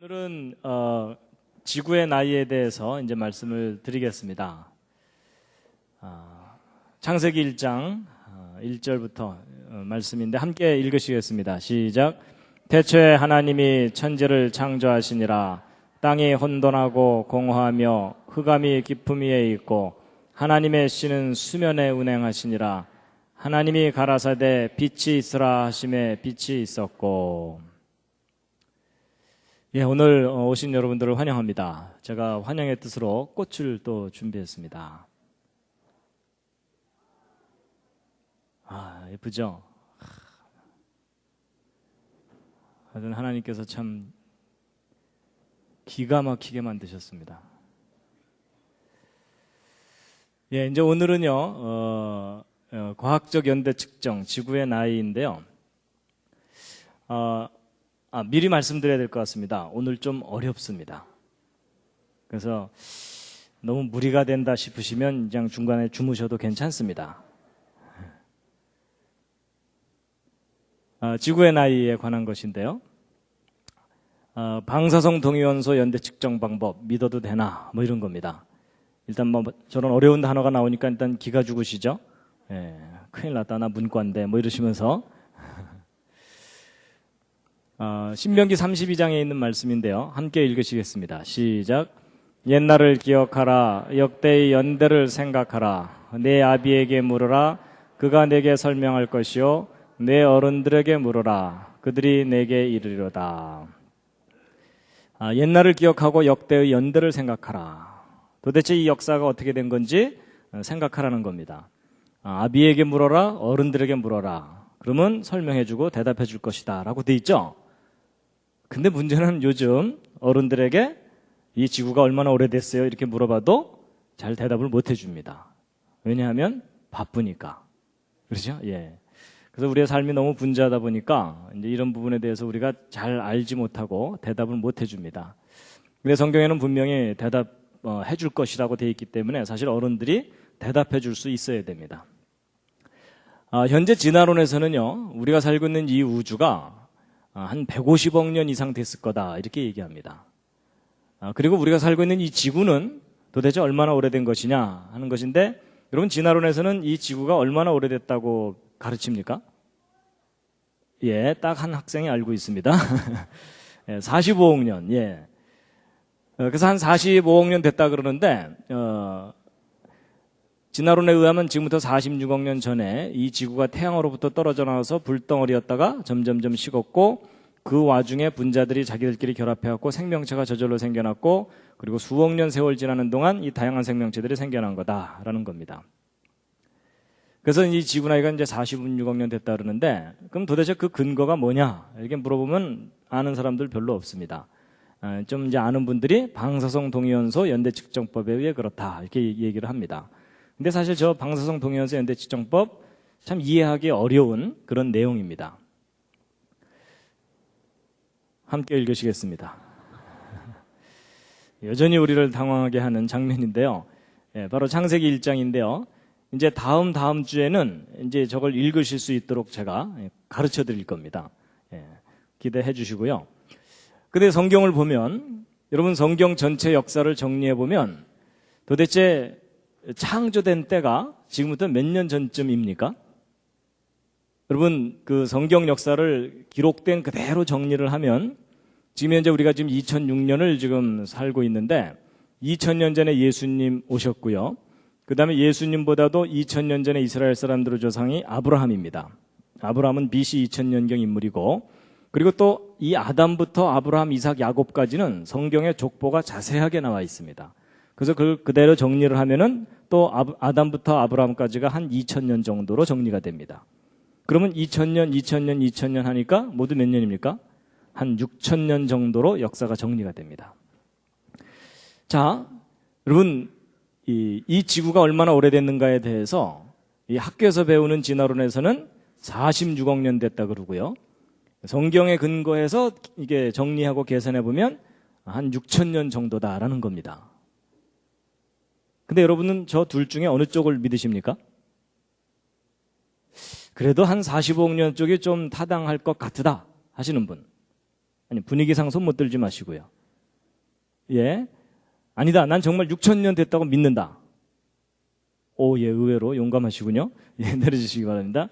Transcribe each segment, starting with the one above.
오늘은 지구의 나이에 대해서 이제 말씀을 드리겠습니다. 창세기 1장 1절부터 말씀인데 함께 읽으시겠습니다. 시작. 태초에 하나님이 천지를 창조하시니라. 땅이 혼돈하고 공허하며 흑암이 깊음 위에 있고 하나님의 씨는 수면에 운행하시니라. 하나님이 가라사대 빛이 있으라 하심에 빛이 있었고. 예, 오늘 오신 여러분들을 환영합니다. 제가 환영의 뜻으로 꽃을 또 준비했습니다. 예쁘죠? 하여튼 하나님께서 참 기가 막히게 만드셨습니다. 예, 이제 오늘은요, 과학적 연대 측정, 지구의 나이인데요. 미리 말씀드려야 될 것 같습니다. 오늘 좀 어렵습니다. 그래서 너무 무리가 된다 싶으시면 그냥 중간에 주무셔도 괜찮습니다. 지구의 나이에 관한 것인데요. 방사성 동위원소 연대 측정 방법 믿어도 되나 뭐 이런 겁니다. 일단 뭐 저런 어려운 단어가 나오니까 일단 기가 죽으시죠. 예, 큰일 났다 나 문과인데 뭐 이러시면서 신명기 32장에 있는 말씀인데요. 함께 읽으시겠습니다. 시작. 옛날을 기억하라. 역대의 연대를 생각하라. 내 아비에게 물으라. 그가 내게 설명할 것이요. 내 어른들에게 물으라. 그들이 내게 이르리로다. 옛날을 기억하고 역대의 연대를 생각하라. 도대체 이 역사가 어떻게 된 건지 생각하라는 겁니다. 아비에게 물어라. 어른들에게 물어라. 그러면 설명해주고 대답해줄 것이다 라고 돼 있죠. 근데 문제는 요즘 어른들에게 이 지구가 얼마나 오래됐어요? 이렇게 물어봐도 잘 대답을 못 해줍니다. 왜냐하면 바쁘니까. 그렇죠? 예. 그래서 우리의 삶이 너무 분주하다 보니까 이제 이런 부분에 대해서 우리가 잘 알지 못하고 대답을 못 해줍니다. 근데 성경에는 분명히 대답해줄 것이라고 되어 있기 때문에 사실 어른들이 대답해줄 수 있어야 됩니다. 현재 진화론에서는요, 우리가 살고 있는 이 우주가 한 150억 년 이상 됐을 거다 이렇게 얘기합니다. 그리고 우리가 살고 있는 이 지구는 도대체 얼마나 오래된 것이냐 하는 것인데, 여러분 진화론에서는 이 지구가 얼마나 오래됐다고 가르칩니까? 예, 딱 한 학생이 알고 있습니다. 45억 년. 예. 그래서 한 45억 년 됐다 그러는데 진화론에 의하면 지금부터 46억 년 전에 이 지구가 태양으로부터 떨어져 나와서 불덩어리였다가 점점점 식었고, 그 와중에 분자들이 자기들끼리 결합해갖고 생명체가 저절로 생겨났고, 그리고 수억 년 세월 지나는 동안 이 다양한 생명체들이 생겨난 거다라는 겁니다. 그래서 이 지구 나이가 이제 46억 년 됐다 그러는데, 그럼 도대체 그 근거가 뭐냐 이렇게 물어보면 아는 사람들 별로 없습니다. 좀 이제 아는 분들이 방사성 동위원소 연대 측정법에 의해 그렇다 이렇게 얘기를 합니다. 근데 사실 저 방사성 동위원소 연대 측정법 참 이해하기 어려운 그런 내용입니다. 함께 읽으시겠습니다. 여전히 우리를 당황하게 하는 장면인데요. 예, 바로 창세기 1장인데요. 이제 다음 주에는 이제 저걸 읽으실 수 있도록 제가 가르쳐 드릴 겁니다. 예, 기대해 주시고요. 근데 성경을 보면, 여러분 성경 전체 역사를 정리해 보면 도대체 창조된 때가 지금부터 몇 년 전쯤입니까? 여러분 그 성경 역사를 기록된 그대로 정리를 하면 지금 현재 우리가 지금 2006년을 지금 살고 있는데, 2000년 전에 예수님 오셨고요. 그 다음에 예수님보다도 2000년 전에 이스라엘 사람들의 조상이 아브라함입니다. 아브라함은 BC 2000년경 인물이고, 그리고 또 이 아담부터 아브라함, 이삭, 야곱까지는 성경의 족보가 자세하게 나와 있습니다. 그래서 그대로 정리를 하면은 또 아담부터 아브라함까지가 한 2000년 정도로 정리가 됩니다. 그러면 2000년 하니까 모두 몇 년입니까? 한 6000년 정도로 역사가 정리가 됩니다. 자, 여러분 이 지구가 얼마나 오래됐는가에 대해서 이 학교에서 배우는 진화론에서는 46억 년 됐다 그러고요. 성경에 근거해서 이게 정리하고 계산해 보면 한 6000년 정도다라는 겁니다. 근데 여러분은 저 둘 중에 어느 쪽을 믿으십니까? 그래도 한 45억 년 쪽이 좀 타당할 것 같으다 하시는 분. 아니, 분위기상 손 못 들지 마시고요. 예. 아니다. 난 정말 6,000년 됐다고 믿는다. 오, 예, 의외로 용감하시군요. 예, 내려주시기 바랍니다.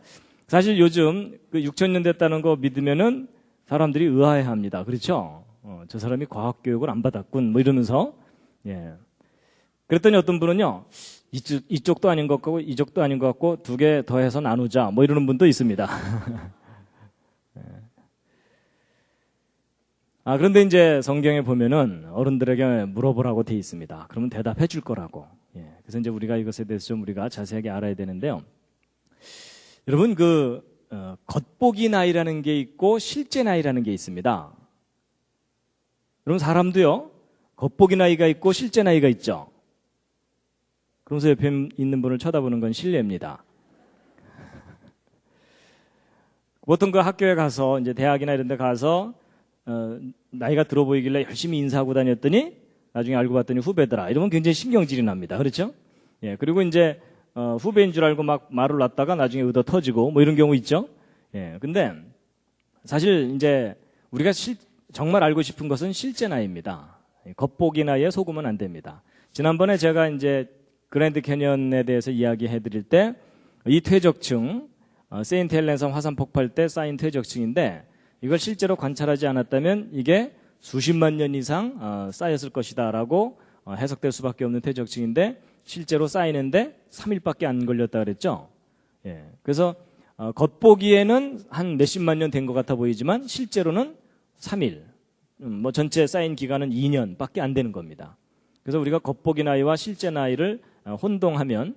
사실 요즘 그 6,000년 됐다는 거 믿으면은 사람들이 의아해 합니다. 그렇죠? 저 사람이 과학교육을 안 받았군. 뭐 이러면서. 예. 그랬더니 어떤 분은요, 이쪽도 아닌 것 같고, 이쪽도 아닌 것 같고, 두 개 더해서 나누자. 뭐 이러는 분도 있습니다. 예. 그런데 이제 성경에 보면은 어른들에게 물어보라고 돼 있습니다. 그러면 대답해 줄 거라고. 예. 그래서 이제 우리가 이것에 대해서 좀 우리가 자세하게 알아야 되는데요. 여러분, 겉보기 나이라는 게 있고 실제 나이라는 게 있습니다. 여러분, 사람도요, 겉보기 나이가 있고 실제 나이가 있죠. 그러면서 옆에 있는 분을 쳐다보는 건 실례입니다. 보통 그 학교에 가서, 이제 대학이나 이런 데 가서, 나이가 들어 보이길래 열심히 인사하고 다녔더니 나중에 알고 봤더니 후배더라. 이러면 굉장히 신경질이 납니다. 그렇죠? 예. 그리고 이제, 후배인 줄 알고 막 말을 놨다가 나중에 의도 터지고 뭐 이런 경우 있죠? 예. 근데 사실 이제 우리가 정말 알고 싶은 것은 실제 나이입니다. 겉보기 나이에 속으면 안 됩니다. 지난번에 제가 이제 그랜드 캐년에 대해서 이야기해 드릴 때 이 퇴적층, 세인트 헬렌섬 화산 폭발 때 쌓인 퇴적층인데 이걸 실제로 관찰하지 않았다면 이게 수십만 년 이상 쌓였을 것이다라고 해석될 수밖에 없는 퇴적층인데 실제로 쌓이는데 3일밖에 안 걸렸다 그랬죠. 예. 그래서 겉보기에는 한 몇십만 년 된 것 같아 보이지만 실제로는 3일, 뭐 전체 쌓인 기간은 2년밖에 안 되는 겁니다. 그래서 우리가 겉보기 나이와 실제 나이를 혼동하면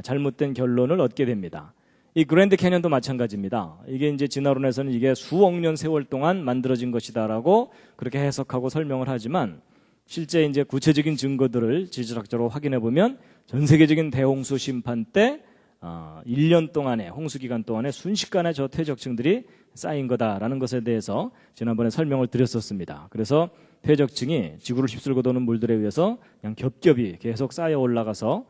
잘못된 결론을 얻게 됩니다. 이 그랜드 캐년도 마찬가지입니다. 이게 이제 진화론에서는 이게 수억 년 세월 동안 만들어진 것이다라고 그렇게 해석하고 설명을 하지만 실제 이제 구체적인 증거들을 지질학적으로 확인해 보면 전 세계적인 대홍수 심판 때 1년 동안의 홍수 기간 동안에 순식간에 저 퇴적층들이 쌓인 거다라는 것에 대해서 지난번에 설명을 드렸었습니다. 그래서 퇴적층이 지구를 휩쓸고 도는 물들에 의해서 그냥 겹겹이 계속 쌓여 올라가서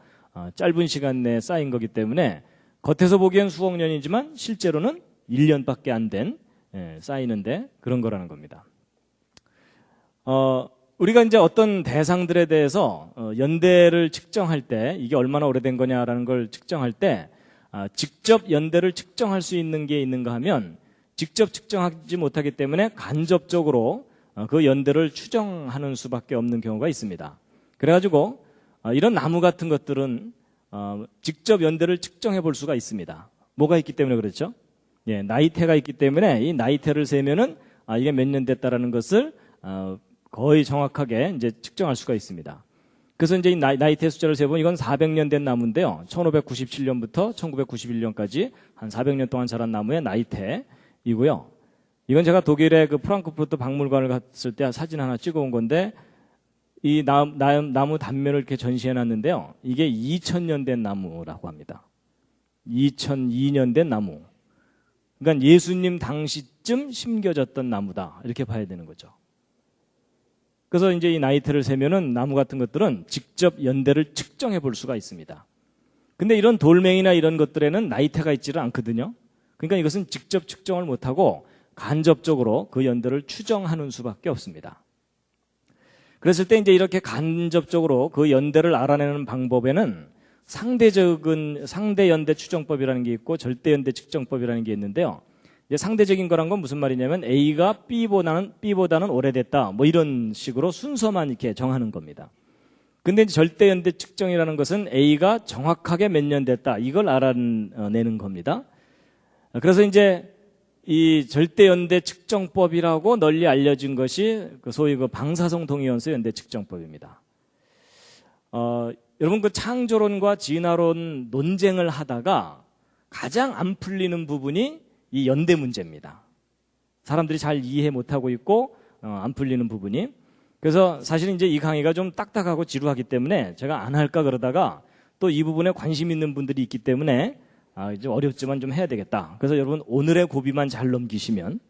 짧은 시간 내에 쌓인 거기 때문에 겉에서 보기엔 수억 년이지만 실제로는 1년밖에 안 된 쌓이는데 그런 거라는 겁니다. 우리가 이제 어떤 대상들에 대해서 연대를 측정할 때 이게 얼마나 오래된 거냐라는 걸 측정할 때 직접 연대를 측정할 수 있는 게 있는가 하면 직접 측정하지 못하기 때문에 간접적으로 그 연대를 추정하는 수밖에 없는 경우가 있습니다. 그래가지고 이런 나무 같은 것들은 직접 연대를 측정해 볼 수가 있습니다. 뭐가 있기 때문에 그렇죠? 예, 나이테가 있기 때문에 이 나이테를 세면은 이게 몇 년 됐다라는 것을 거의 정확하게 이제 측정할 수가 있습니다. 그래서 이제 이 나이테 숫자를 세보면 이건 400년 된 나무인데요. 1597년부터 1991년까지 한 400년 동안 자란 나무의 나이테이고요. 이건 제가 독일의 그 프랑크푸르트 박물관을 갔을 때 사진 하나 찍어온 건데 이 나무 단면을 이렇게 전시해 놨는데요. 이게 2000년 된 나무라고 합니다. 2002년 된 나무. 그러니까 예수님 당시쯤 심겨졌던 나무다. 이렇게 봐야 되는 거죠. 그래서 이제 이 나이테를 세면은 나무 같은 것들은 직접 연대를 측정해 볼 수가 있습니다. 근데 이런 돌멩이나 이런 것들에는 나이테가 있지를 않거든요. 그러니까 이것은 직접 측정을 못하고 간접적으로 그 연대를 추정하는 수밖에 없습니다. 그랬을 때 이제 이렇게 간접적으로 그 연대를 알아내는 방법에는 상대 연대 추정법이라는 게 있고 절대 연대 측정법이라는 게 있는데요. 이제 상대적인 거란 건 무슨 말이냐면 A가 B보다는 오래됐다. 뭐 이런 식으로 순서만 이렇게 정하는 겁니다. 근데 이제 절대 연대 측정이라는 것은 A가 정확하게 몇 년 됐다. 이걸 알아내는 겁니다. 그래서 이제 이 절대 연대 측정법이라고 널리 알려진 것이 소위 그 방사성 동위원소 연대 측정법입니다. 여러분 그 창조론과 진화론 논쟁을 하다가 가장 안 풀리는 부분이 이 연대 문제입니다. 사람들이 잘 이해 못하고 있고 안 풀리는 부분이. 그래서 사실 이제 이 강의가 좀 딱딱하고 지루하기 때문에 제가 안 할까 그러다가 또 이 부분에 관심 있는 분들이 있기 때문에 이제 어렵지만 좀 해야 되겠다. 그래서 여러분 오늘의 고비만 잘 넘기시면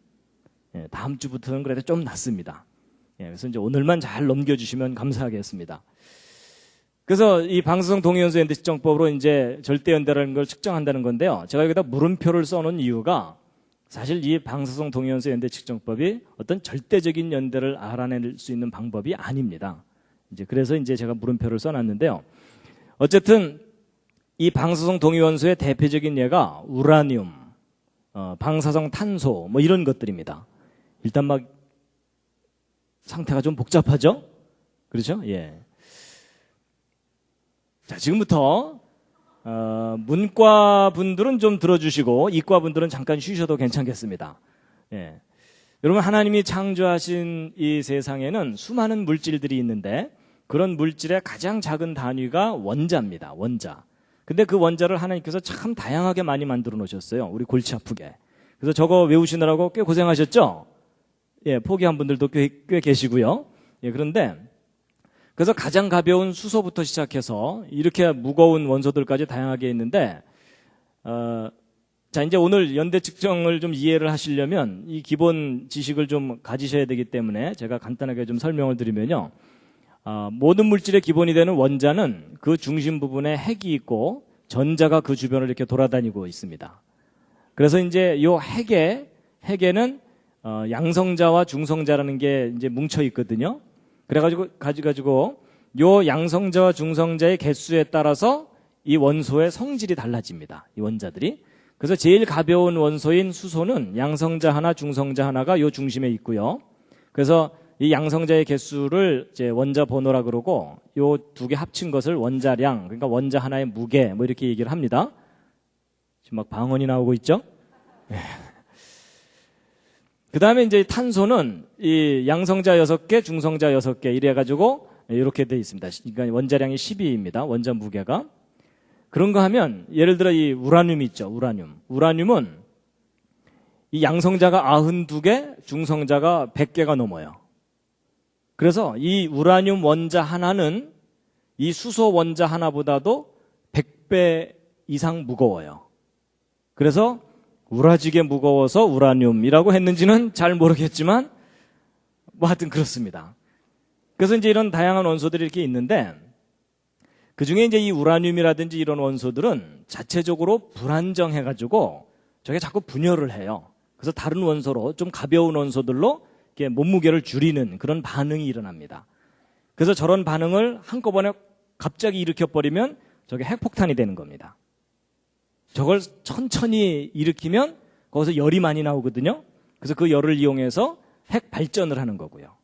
다음 주부터는 그래도 좀 낫습니다. 그래서 이제 오늘만 잘 넘겨주시면 감사하겠습니다. 그래서 이 방사성 동위원소 연대 측정법으로 이제 절대 연대라는 걸 측정한다는 건데요. 제가 여기다 물음표를 써놓은 이유가 사실 이 방사성 동위원소 연대 측정법이 어떤 절대적인 연대를 알아낼 수 있는 방법이 아닙니다. 그래서 제가 물음표를 써놨는데요. 어쨌든 이 방사성 동위원소의 대표적인 예가 우라늄, 방사성 탄소 뭐 이런 것들입니다. 일단 막 상태가 좀 복잡하죠? 그렇죠? 예. 자, 지금부터 문과 분들은 좀 들어주시고 이과 분들은 잠깐 쉬셔도 괜찮겠습니다. 예. 여러분, 하나님이 창조하신 이 세상에는 수많은 물질들이 있는데 그런 물질의 가장 작은 단위가 원자입니다. 원자. 근데 그 원자를 하나님께서 참 다양하게 많이 만들어 놓으셨어요. 우리 골치 아프게. 그래서 저거 외우시느라고 꽤 고생하셨죠? 예, 포기한 분들도 꽤 계시고요. 예, 그래서 가장 가벼운 수소부터 시작해서 이렇게 무거운 원소들까지 다양하게 있는데, 자, 이제 오늘 연대 측정을 좀 이해를 하시려면 이 기본 지식을 좀 가지셔야 되기 때문에 제가 간단하게 좀 설명을 드리면요. 모든 물질의 기본이 되는 원자는 그 중심 부분에 핵이 있고 전자가 그 주변을 이렇게 돌아다니고 있습니다. 그래서 이제 요 핵에는 양성자와 중성자라는 게 이제 뭉쳐 있거든요. 그래가지고 요 양성자와 중성자의 개수에 따라서 이 원소의 성질이 달라집니다. 이 원자들이. 그래서 제일 가벼운 원소인 수소는 양성자 하나, 중성자 하나가 요 중심에 있고요. 그래서 이 양성자의 개수를 이제 원자 번호라 그러고 요 두 개 합친 것을 원자량, 그러니까 원자 하나의 무게 뭐 이렇게 얘기를 합니다. 지금 막 방언이 나오고 있죠? 그 다음에 이제 탄소는 이 양성자 6개, 중성자 6개 이래가지고 이렇게 돼 있습니다. 그러니까 원자량이 12입니다. 원자 무게가. 그런가 하면 예를 들어 이 우라늄이 있죠. 우라늄은 이 양성자가 92개, 중성자가 100개가 넘어요. 그래서 이 우라늄 원자 하나는 이 수소 원자 하나보다도 100배 이상 무거워요. 그래서 우라지게 무거워서 우라늄이라고 했는지는 잘 모르겠지만 뭐 하여튼 그렇습니다. 그래서 이제 이런 다양한 원소들이 이렇게 있는데 그 중에 이제 이 우라늄이라든지 이런 원소들은 자체적으로 불안정해가지고 저게 자꾸 분열을 해요. 그래서 다른 원소로 좀 가벼운 원소들로 이렇게 몸무게를 줄이는 그런 반응이 일어납니다. 그래서 저런 반응을 한꺼번에 갑자기 일으켜버리면 저게 핵폭탄이 되는 겁니다. 저걸 천천히 일으키면 거기서 열이 많이 나오거든요. 그래서 그 열을 이용해서 핵 발전을 하는 거고요.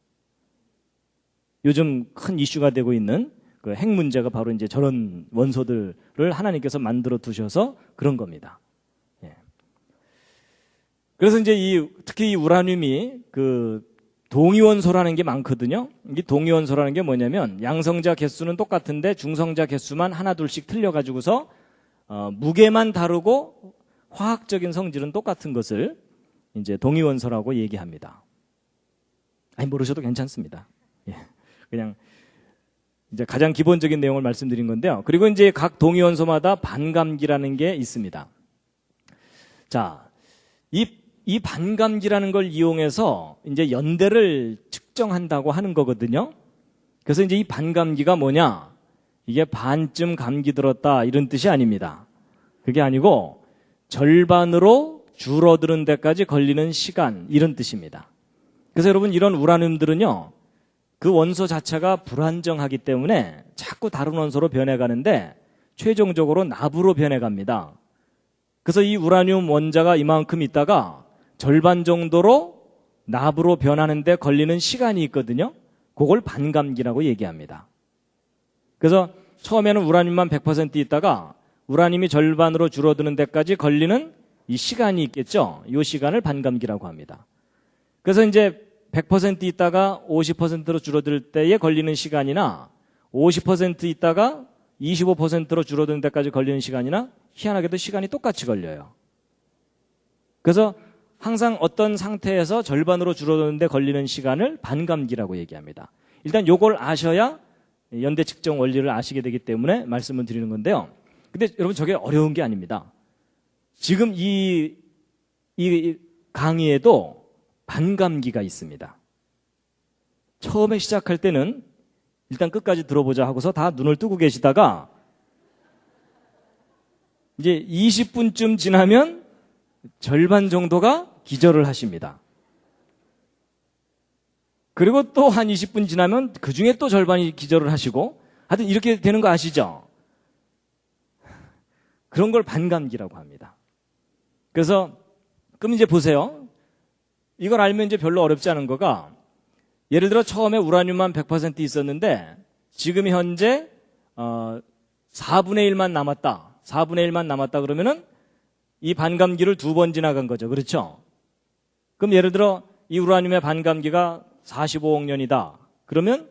요즘 큰 이슈가 되고 있는 그 핵 문제가 바로 이제 저런 원소들을 하나님께서 만들어 두셔서 그런 겁니다. 예. 그래서 이제 특히 이 우라늄이 그 동위원소라는 게 많거든요. 이 동위원소라는 게 뭐냐면 양성자 개수는 똑같은데 중성자 개수만 하나 둘씩 틀려가지고서 무게만 다르고 화학적인 성질은 똑같은 것을 이제 동위원소라고 얘기합니다. 아니, 모르셔도 괜찮습니다. 예. 그냥 이제 가장 기본적인 내용을 말씀드린 건데요. 그리고 이제 각 동위원소마다 반감기라는 게 있습니다. 자, 이 반감기라는 걸 이용해서 이제 연대를 측정한다고 하는 거거든요. 그래서 이제 이 반감기가 뭐냐? 이게 반쯤 감기 들었다 이런 뜻이 아닙니다. 그게 아니고 절반으로 줄어드는 데까지 걸리는 시간 이런 뜻입니다. 그래서 여러분 이런 우라늄들은요. 그 원소 자체가 불안정하기 때문에 자꾸 다른 원소로 변해가는데 최종적으로 납으로 변해갑니다. 그래서 이 우라늄 원자가 이만큼 있다가 절반 정도로 납으로 변하는데 걸리는 시간이 있거든요. 그걸 반감기라고 얘기합니다. 그래서 처음에는 우라늄만 100% 있다가 우라늄이 절반으로 줄어드는 데까지 걸리는 이 시간이 있겠죠. 이 시간을 반감기라고 합니다. 그래서 이제 100% 있다가 50%로 줄어들 때에 걸리는 시간이나 50% 있다가 25%로 줄어드는 데까지 걸리는 시간이나 희한하게도 시간이 똑같이 걸려요. 그래서 항상 어떤 상태에서 절반으로 줄어드는데 걸리는 시간을 반감기라고 얘기합니다. 일단 요걸 아셔야 연대 측정 원리를 아시게 되기 때문에 말씀을 드리는 건데요. 근데 여러분 저게 어려운 게 아닙니다. 지금 이 강의에도 반감기가 있습니다. 처음에 시작할 때는 일단 끝까지 들어보자 하고서 다 눈을 뜨고 계시다가 이제 20분쯤 지나면 절반 정도가 기절을 하십니다. 그리고 또 한 20분 지나면 그 중에 또 절반이 기절을 하시고, 하여튼 이렇게 되는 거 아시죠? 그런 걸 반감기라고 합니다. 그래서 그럼 이제 보세요. 이걸 알면 이제 별로 어렵지 않은 거가, 예를 들어 처음에 우라늄만 100% 있었는데 지금 현재 4분의 1만 남았다. 4분의 1만 남았다 그러면은 이 반감기를 2번 지나간 거죠. 그렇죠? 그럼 예를 들어 이 우라늄의 반감기가 45억 년이다. 그러면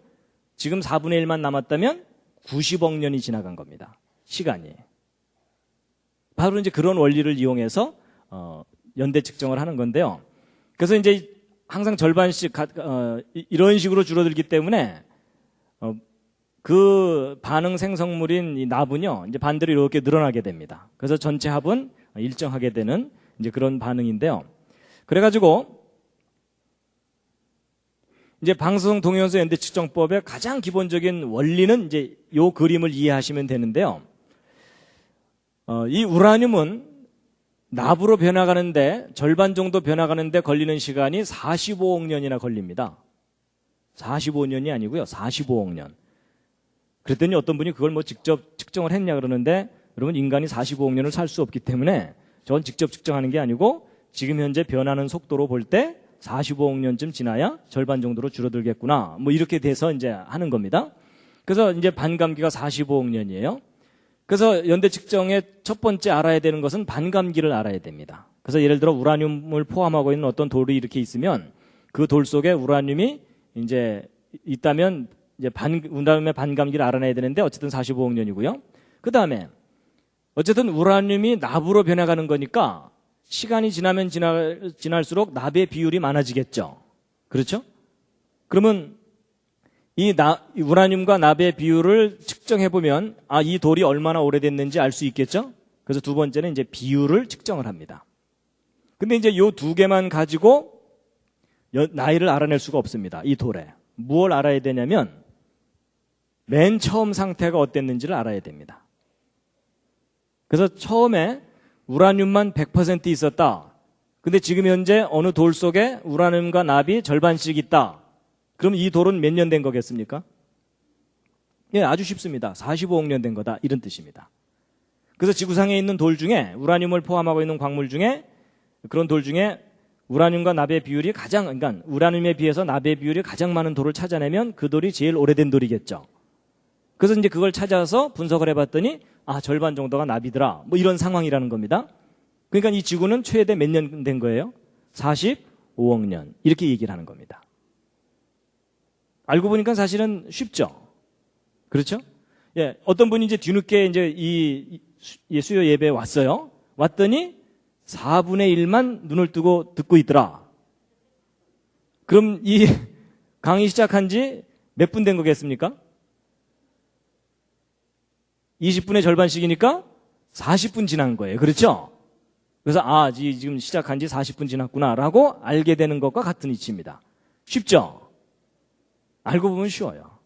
지금 4분의 1만 남았다면 90억 년이 지나간 겁니다. 시간이. 바로 이제 그런 원리를 이용해서 연대 측정을 하는 건데요. 그래서 이제 항상 절반씩 이런 식으로 줄어들기 때문에 그 반응 생성물인 이 납은요, 이제 반대로 이렇게 늘어나게 됩니다. 그래서 전체 합은 일정하게 되는 이제 그런 반응인데요. 그래가지고 이제 방사성 동위원소 연대 측정법의 가장 기본적인 원리는 이제 요 그림을 이해하시면 되는데요. 이 우라늄은 납으로 변화가는데 절반 정도 변화가는데 걸리는 시간이 45억 년이나 걸립니다. 45년이 아니고요. 45억 년. 그랬더니 어떤 분이 그걸 뭐 직접 측정을 했냐 그러는데, 여러분 인간이 45억 년을 살 수 없기 때문에 저건 직접 측정하는 게 아니고 지금 현재 변하는 속도로 볼 때 45억 년쯤 지나야 절반 정도로 줄어들겠구나. 뭐 이렇게 돼서 이제 하는 겁니다. 그래서 이제 반감기가 45억 년이에요. 그래서 연대 측정의 첫 번째 알아야 되는 것은 반감기를 알아야 됩니다. 그래서 예를 들어 우라늄을 포함하고 있는 어떤 돌이 이렇게 있으면 그 돌 속에 우라늄이 이제 있다면 이제 우라늄의 반감기를 알아내야 되는데 어쨌든 45억 년이고요. 그 다음에 어쨌든 우라늄이 납으로 변해가는 거니까 시간이 지나면 지날수록 납의 비율이 많아지겠죠. 그렇죠? 그러면 이 우라늄과 납의 비율을 측정해보면 이 돌이 얼마나 오래됐는지 알 수 있겠죠? 그래서 두 번째는 이제 비율을 측정을 합니다. 근데 이제 요 두 개만 가지고 나이를 알아낼 수가 없습니다. 이 돌에. 무엇을 알아야 되냐면 맨 처음 상태가 어땠는지를 알아야 됩니다. 그래서 처음에 우라늄만 100% 있었다. 근데 지금 현재 어느 돌 속에 우라늄과 납이 절반씩 있다. 그럼 이 돌은 몇 년 된 거겠습니까? 예, 아주 쉽습니다. 45억 년 된 거다. 이런 뜻입니다. 그래서 지구상에 있는 돌 중에 우라늄을 포함하고 있는 광물 중에 그런 돌 중에 우라늄과 납의 비율이 그러니까 우라늄에 비해서 납의 비율이 가장 많은 돌을 찾아내면 그 돌이 제일 오래된 돌이겠죠. 그래서 이제 그걸 찾아서 분석을 해봤더니 절반 정도가 납이더라. 뭐 이런 상황이라는 겁니다. 그러니까 이 지구는 최대 몇 년 된 거예요? 45억 년. 이렇게 얘기를 하는 겁니다. 알고 보니까 사실은 쉽죠. 그렇죠? 예, 어떤 분이 이제 뒤늦게 이제 이 수요 예배에 왔어요. 왔더니 4분의 1만 눈을 뜨고 듣고 있더라. 그럼 이 강의 시작한 지 몇 분 된 거겠습니까? 20분의 절반씩이니까 40분 지난 거예요. 그렇죠? 그래서 지금 시작한 지 40분 지났구나라고 알게 되는 것과 같은 이치입니다. 쉽죠? 알고 보면 쉬워요.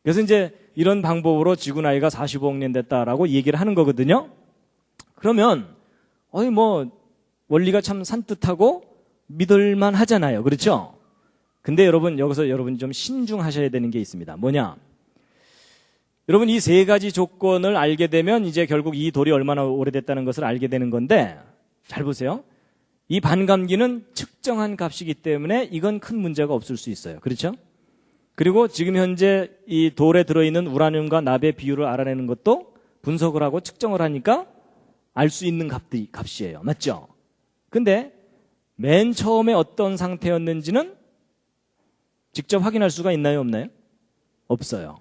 그래서 이제 이런 방법으로 지구 나이가 45억 년 됐다라고 얘기를 하는 거거든요. 그러면 원리가 참 산뜻하고 믿을만 하잖아요. 그렇죠? 근데 여기서 여러분이 좀 신중하셔야 되는 게 있습니다. 뭐냐? 여러분 이 세 가지 조건을 알게 되면 이제 결국 이 돌이 얼마나 오래됐다는 것을 알게 되는 건데, 잘 보세요. 이 반감기는 측정한 값이기 때문에 이건 큰 문제가 없을 수 있어요. 그렇죠? 그리고 지금 현재 이 돌에 들어있는 우라늄과 납의 비율을 알아내는 것도 분석을 하고 측정을 하니까 알 수 있는 값이에요. 맞죠? 근데 맨 처음에 어떤 상태였는지는 직접 확인할 수가 있나요? 없나요? 없어요.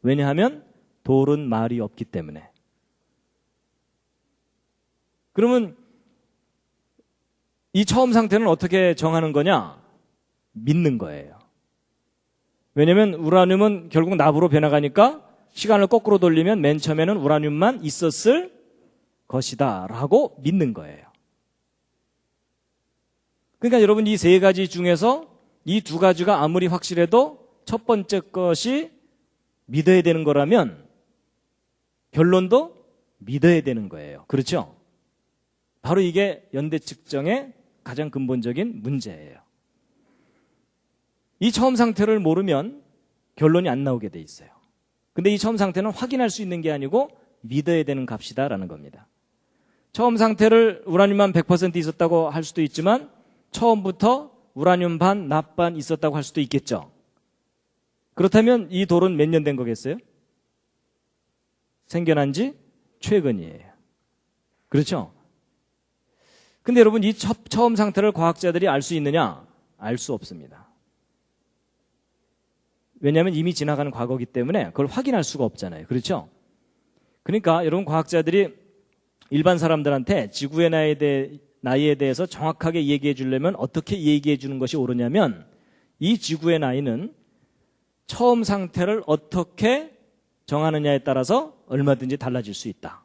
왜냐하면 돌은 말이 없기 때문에. 그러면 이 처음 상태는 어떻게 정하는 거냐? 믿는 거예요. 왜냐하면 우라늄은 결국 납으로 변해가니까 시간을 거꾸로 돌리면 맨 처음에는 우라늄만 있었을 것이다 라고 믿는 거예요. 그러니까 여러분 이 세 가지 중에서 이 두 가지가 아무리 확실해도 첫 번째 것이 믿어야 되는 거라면 결론도 믿어야 되는 거예요. 그렇죠? 바로 이게 연대 측정의 가장 근본적인 문제예요. 이 처음 상태를 모르면 결론이 안 나오게 돼 있어요. 근데 이 처음 상태는 확인할 수 있는 게 아니고 믿어야 되는 값이다라는 겁니다. 처음 상태를 우라늄만 100% 있었다고 할 수도 있지만 처음부터 우라늄 반, 납 반 있었다고 할 수도 있겠죠. 그렇다면 이 돌은 몇 년 된 거겠어요? 생겨난 지 최근이에요. 그렇죠? 근데 여러분 이 처음 상태를 과학자들이 알 수 있느냐? 알 수 없습니다. 왜냐하면 이미 지나가는 과거이기 때문에 그걸 확인할 수가 없잖아요. 그렇죠? 그러니까 여러분 과학자들이 일반 사람들한테 지구의 나이에 대해서 정확하게 얘기해 주려면 어떻게 얘기해 주는 것이 옳으냐면 이 지구의 나이는 처음 상태를 어떻게 정하느냐에 따라서 얼마든지 달라질 수 있다.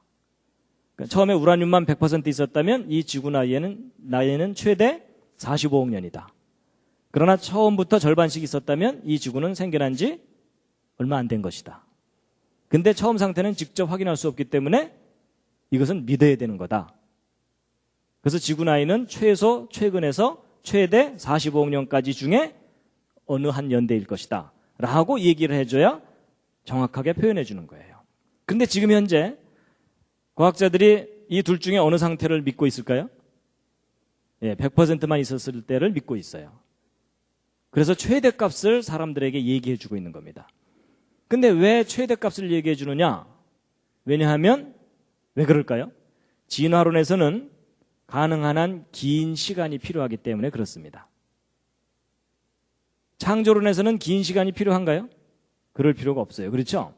그러니까 처음에 우라늄만 100% 있었다면 이 지구 나이에는 최대 45억 년이다. 그러나 처음부터 절반씩 있었다면 이 지구는 생겨난 지 얼마 안 된 것이다. 근데 처음 상태는 직접 확인할 수 없기 때문에 이것은 믿어야 되는 거다. 그래서 지구 나이는 최근에서 최대 45억 년까지 중에 어느 한 연대일 것이다 라고 얘기를 해줘야 정확하게 표현해 주는 거예요. 근데 지금 현재 과학자들이 이 둘 중에 어느 상태를 믿고 있을까요? 100%만 있었을 때를 믿고 있어요. 그래서 최대값을 사람들에게 얘기해 주고 있는 겁니다. 근데 왜 최대값을 얘기해 주느냐? 왜냐하면 왜 그럴까요? 진화론에서는 가능한 한 긴 시간이 필요하기 때문에 그렇습니다. 창조론에서는 긴 시간이 필요한가요? 그럴 필요가 없어요. 그렇죠?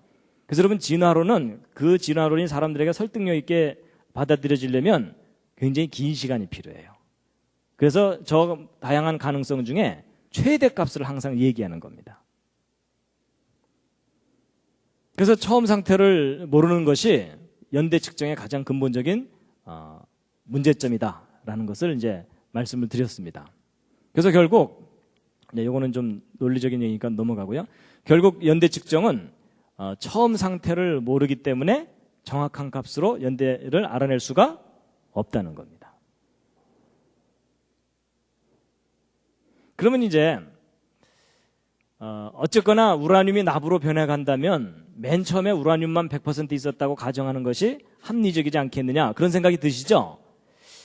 그래서 여러분 진화론은 그 진화론이 사람들에게 설득력 있게 받아들여지려면 굉장히 긴 시간이 필요해요. 그래서 저 다양한 가능성 중에 최대값을 항상 얘기하는 겁니다. 그래서 처음 상태를 모르는 것이 연대 측정의 가장 근본적인 문제점이다라는 것을 이제 말씀을 드렸습니다. 그래서 결국 이거는 좀 논리적인 얘기니까 넘어가고요. 결국 연대 측정은 처음 상태를 모르기 때문에 정확한 값으로 연대를 알아낼 수가 없다는 겁니다. 그러면 이제 어쨌거나 우라늄이 납으로 변해간다면 맨 처음에 우라늄만 100% 있었다고 가정하는 것이 합리적이지 않겠느냐 그런 생각이 드시죠?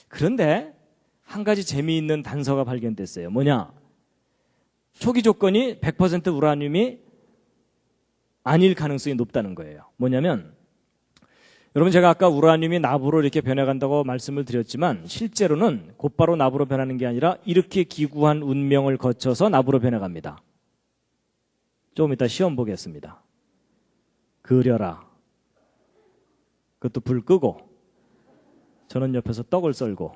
그런데 한 가지 재미있는 단서가 발견됐어요. 뭐냐? 초기 조건이 100% 우라늄이 아닐 가능성이 높다는 거예요. 뭐냐면 여러분 제가 아까 우라늄이 납으로 이렇게 변해간다고 말씀을 드렸지만 실제로는 곧바로 납으로 변하는 게 아니라 이렇게 기구한 운명을 거쳐서 납으로 변해갑니다. 조금 이따 시험 보겠습니다. 그려라. 그것도 불 끄고 저는 옆에서 떡을 썰고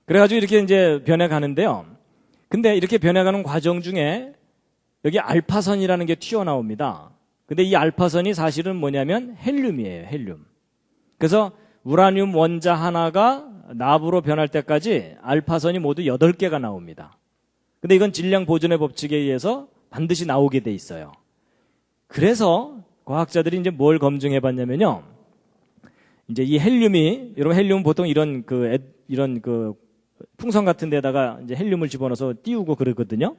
그래가지고 이렇게 이제 변해가는데요. 근데 이렇게 변해가는 과정 중에 여기 알파선이라는 게 튀어나옵니다. 근데 이 알파선이 사실은 뭐냐면 헬륨이에요. 헬륨. 그래서 우라늄 원자 하나가 납으로 변할 때까지 알파선이 모두 8개가 나옵니다. 근데 이건 질량 보존의 법칙에 의해서 반드시 나오게 돼 있어요. 그래서 과학자들이 이제 뭘 검증해 봤냐면요. 이제 이 헬륨이, 여러분 헬륨은 보통 이런 풍선 같은 데다가 이제 헬륨을 집어넣어서 띄우고 그러거든요.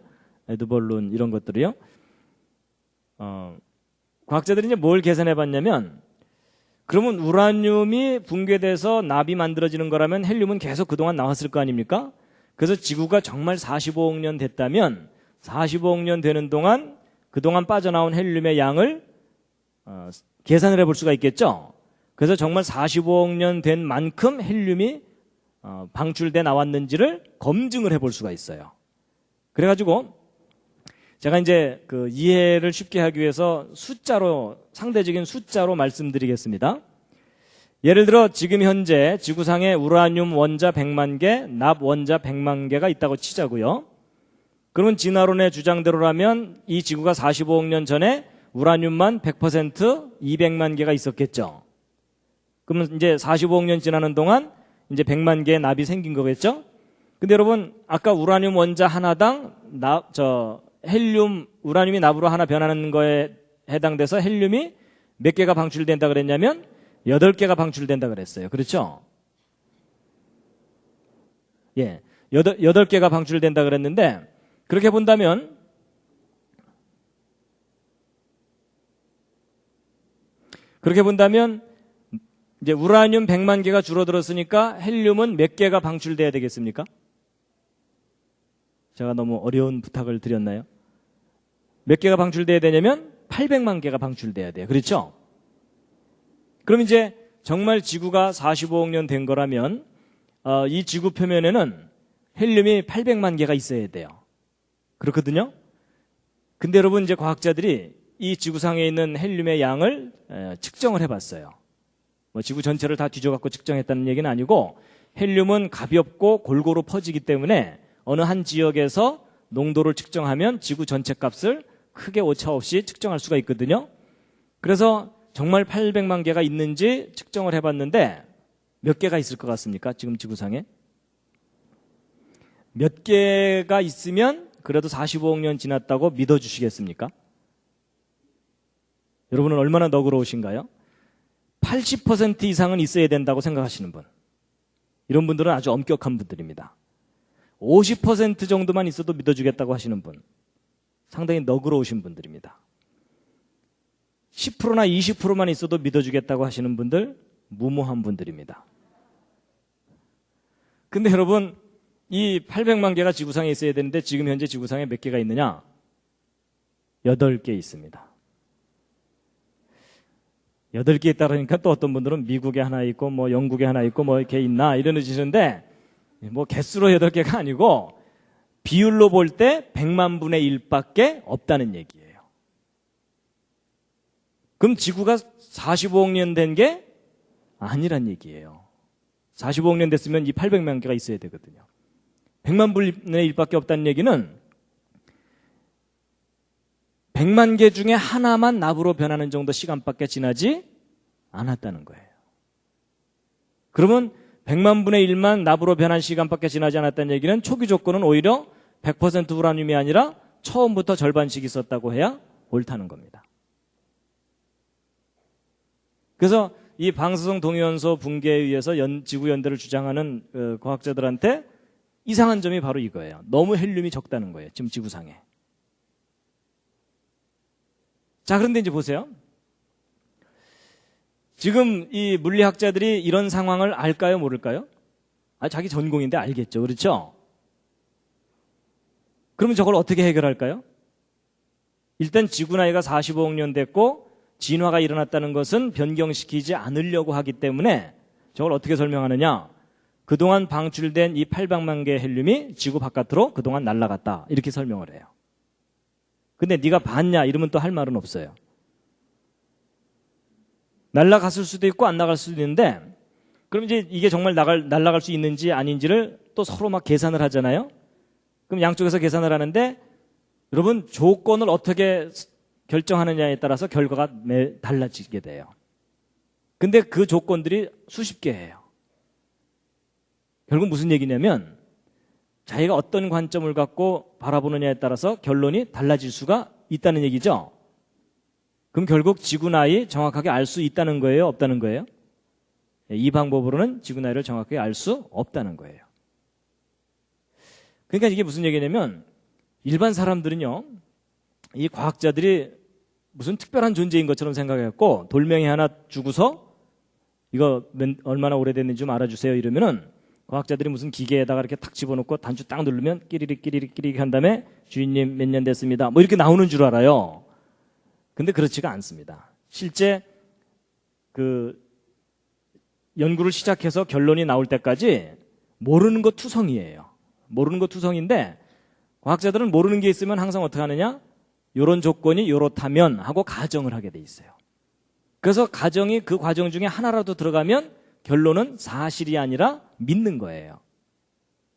에드벌룬 이런 것들이요. 과학자들이 이제 뭘 계산해 봤냐면 그러면 우라늄이 붕괴돼서 납이 만들어지는 거라면 헬륨은 계속 그동안 나왔을 거 아닙니까? 그래서 지구가 정말 45억 년 됐다면 45억 년 되는 동안 그동안 빠져나온 헬륨의 양을 계산을 해볼 수가 있겠죠. 그래서 정말 45억 년 된 만큼 헬륨이 방출돼 나왔는지를 검증을 해볼 수가 있어요. 그래가지고 제가 이제 그 이해를 쉽게 하기 위해서 상대적인 숫자로 말씀드리겠습니다. 예를 들어 지금 현재 지구상에 우라늄 원자 100만 개, 납 원자 100만 개가 있다고 치자고요. 그러면 진화론의 주장대로라면 이 지구가 45억 년 전에 우라늄만 100% 200만 개가 있었겠죠. 그러면 이제 45억 년 지나는 동안 이제 100만 개의 납이 생긴 거겠죠. 근데 여러분 아까 우라늄 원자 하나당 헬륨, 우라늄이 납으로 하나 변하는 거에 해당돼서 헬륨이 몇 개가 방출된다 그랬냐면 8개가 방출된다 그랬어요. 그렇죠? 예, 8개가 방출된다 그랬는데 그렇게 본다면 이제 우라늄 100만 개가 줄어들었으니까 헬륨은 몇 개가 방출돼야 되겠습니까? 제가 너무 어려운 부탁을 드렸나요? 몇 개가 방출돼야 되냐면 800만 개가 방출돼야 돼요. 그렇죠? 그럼 이제 정말 지구가 45억 년 된 거라면 이 지구 표면에는 헬륨이 800만 개가 있어야 돼요. 그렇거든요? 근데 여러분 이제 과학자들이 이 지구상에 있는 헬륨의 양을 측정을 해봤어요. 뭐 지구 전체를 다 뒤져갖고 측정했다는 얘기는 아니고 헬륨은 가볍고 골고루 퍼지기 때문에 어느 한 지역에서 농도를 측정하면 지구 전체 값을 크게 오차 없이 측정할 수가 있거든요. 그래서 정말 800만 개가 있는지 측정을 해봤는데 몇 개가 있을 것 같습니까? 지금 지구상에? 몇 개가 있으면 그래도 45억 년 지났다고 믿어주시겠습니까? 여러분은 얼마나 너그러우신가요? 80% 이상은 있어야 된다고 생각하시는 분. 이런 분들은 아주 엄격한 분들입니다. 50% 정도만 있어도 믿어주겠다고 하시는 분. 상당히 너그러우신 분들입니다. 10%나 20%만 있어도 믿어주겠다고 하시는 분들, 무모한 분들입니다. 근데 여러분, 이 800만 개가 지구상에 있어야 되는데 지금 현재 지구상에 몇 개가 있느냐? 8개 있습니다. 8개 있다니까 또 어떤 분들은 미국에 하나 있고 뭐 영국에 하나 있고 뭐 이렇게 있나 이러시는데 뭐 개수로 8개가 아니고 비율로 볼 때 100만 분의 1밖에 없다는 얘기예요. 그럼 지구가 45억 년 된 게 아니란 얘기예요. 45억 년 됐으면 이 800만 개가 있어야 되거든요. 100만 분의 1밖에 없다는 얘기는 100만 개 중에 하나만 납으로 변하는 정도 시간밖에 지나지 않았다는 거예요. 그러면 100만 분의 1만 납으로 변한 시간밖에 지나지 않았다는 얘기는 초기 조건은 오히려 100% 우라늄이 아니라 처음부터 절반씩 있었다고 해야 옳다는 겁니다. 그래서 이 방사성 동위원소 붕괴에 의해서 지구 연대를 주장하는 과학자들한테 이상한 점이 바로 이거예요. 너무 헬륨이 적다는 거예요. 지금 지구상에. 자, 그런데 이제 보세요. 지금 이 물리학자들이 이런 상황을 알까요, 모를까요? 자기 전공인데 알겠죠. 그렇죠? 그러면 저걸 어떻게 해결할까요? 일단 지구 나이가 45억 년 됐고 진화가 일어났다는 것은 변경시키지 않으려고 하기 때문에 저걸 어떻게 설명하느냐? 그동안 방출된 이 800만 개의 헬륨이 지구 바깥으로 그동안 날아갔다. 이렇게 설명을 해요. 근데 네가 봤냐? 이러면 또 할 말은 없어요. 날아갔을 수도 있고 안 나갈 수도 있는데 그럼 이제 이게 정말 날아갈 수 있는지 아닌지를 또 서로 막 계산을 하잖아요. 그럼 양쪽에서 계산을 하는데 여러분 조건을 어떻게 결정하느냐에 따라서 결과가 달라지게 돼요. 근데 그 조건들이 수십 개예요. 결국 무슨 얘기냐면 자기가 어떤 관점을 갖고 바라보느냐에 따라서 결론이 달라질 수가 있다는 얘기죠. 그럼 결국 지구 나이 정확하게 알 수 있다는 거예요? 없다는 거예요? 이 방법으로는 지구 나이를 정확하게 알 수 없다는 거예요. 그러니까 이게 무슨 얘기냐면 일반 사람들은요, 이 과학자들이 무슨 특별한 존재인 것처럼 생각했고 돌멩이 하나 주고서 이거 얼마나 오래됐는지 좀 알아주세요 이러면은 과학자들이 무슨 기계에다가 이렇게 탁 집어넣고 단추 딱 누르면 끼리릭 한 다음에 주인님 몇 년 됐습니다. 뭐 이렇게 나오는 줄 알아요. 근데 그렇지가 않습니다. 실제 그 연구를 시작해서 결론이 나올 때까지 모르는 거 투성이에요. 모르는 거 투성인데 과학자들은 모르는 게 있으면 항상 어떻게 하느냐? 요런 조건이 요렇다면 하고 가정을 하게 돼 있어요. 그래서 가정이 그 과정 중에 하나라도 들어가면 결론은 사실이 아니라 믿는 거예요.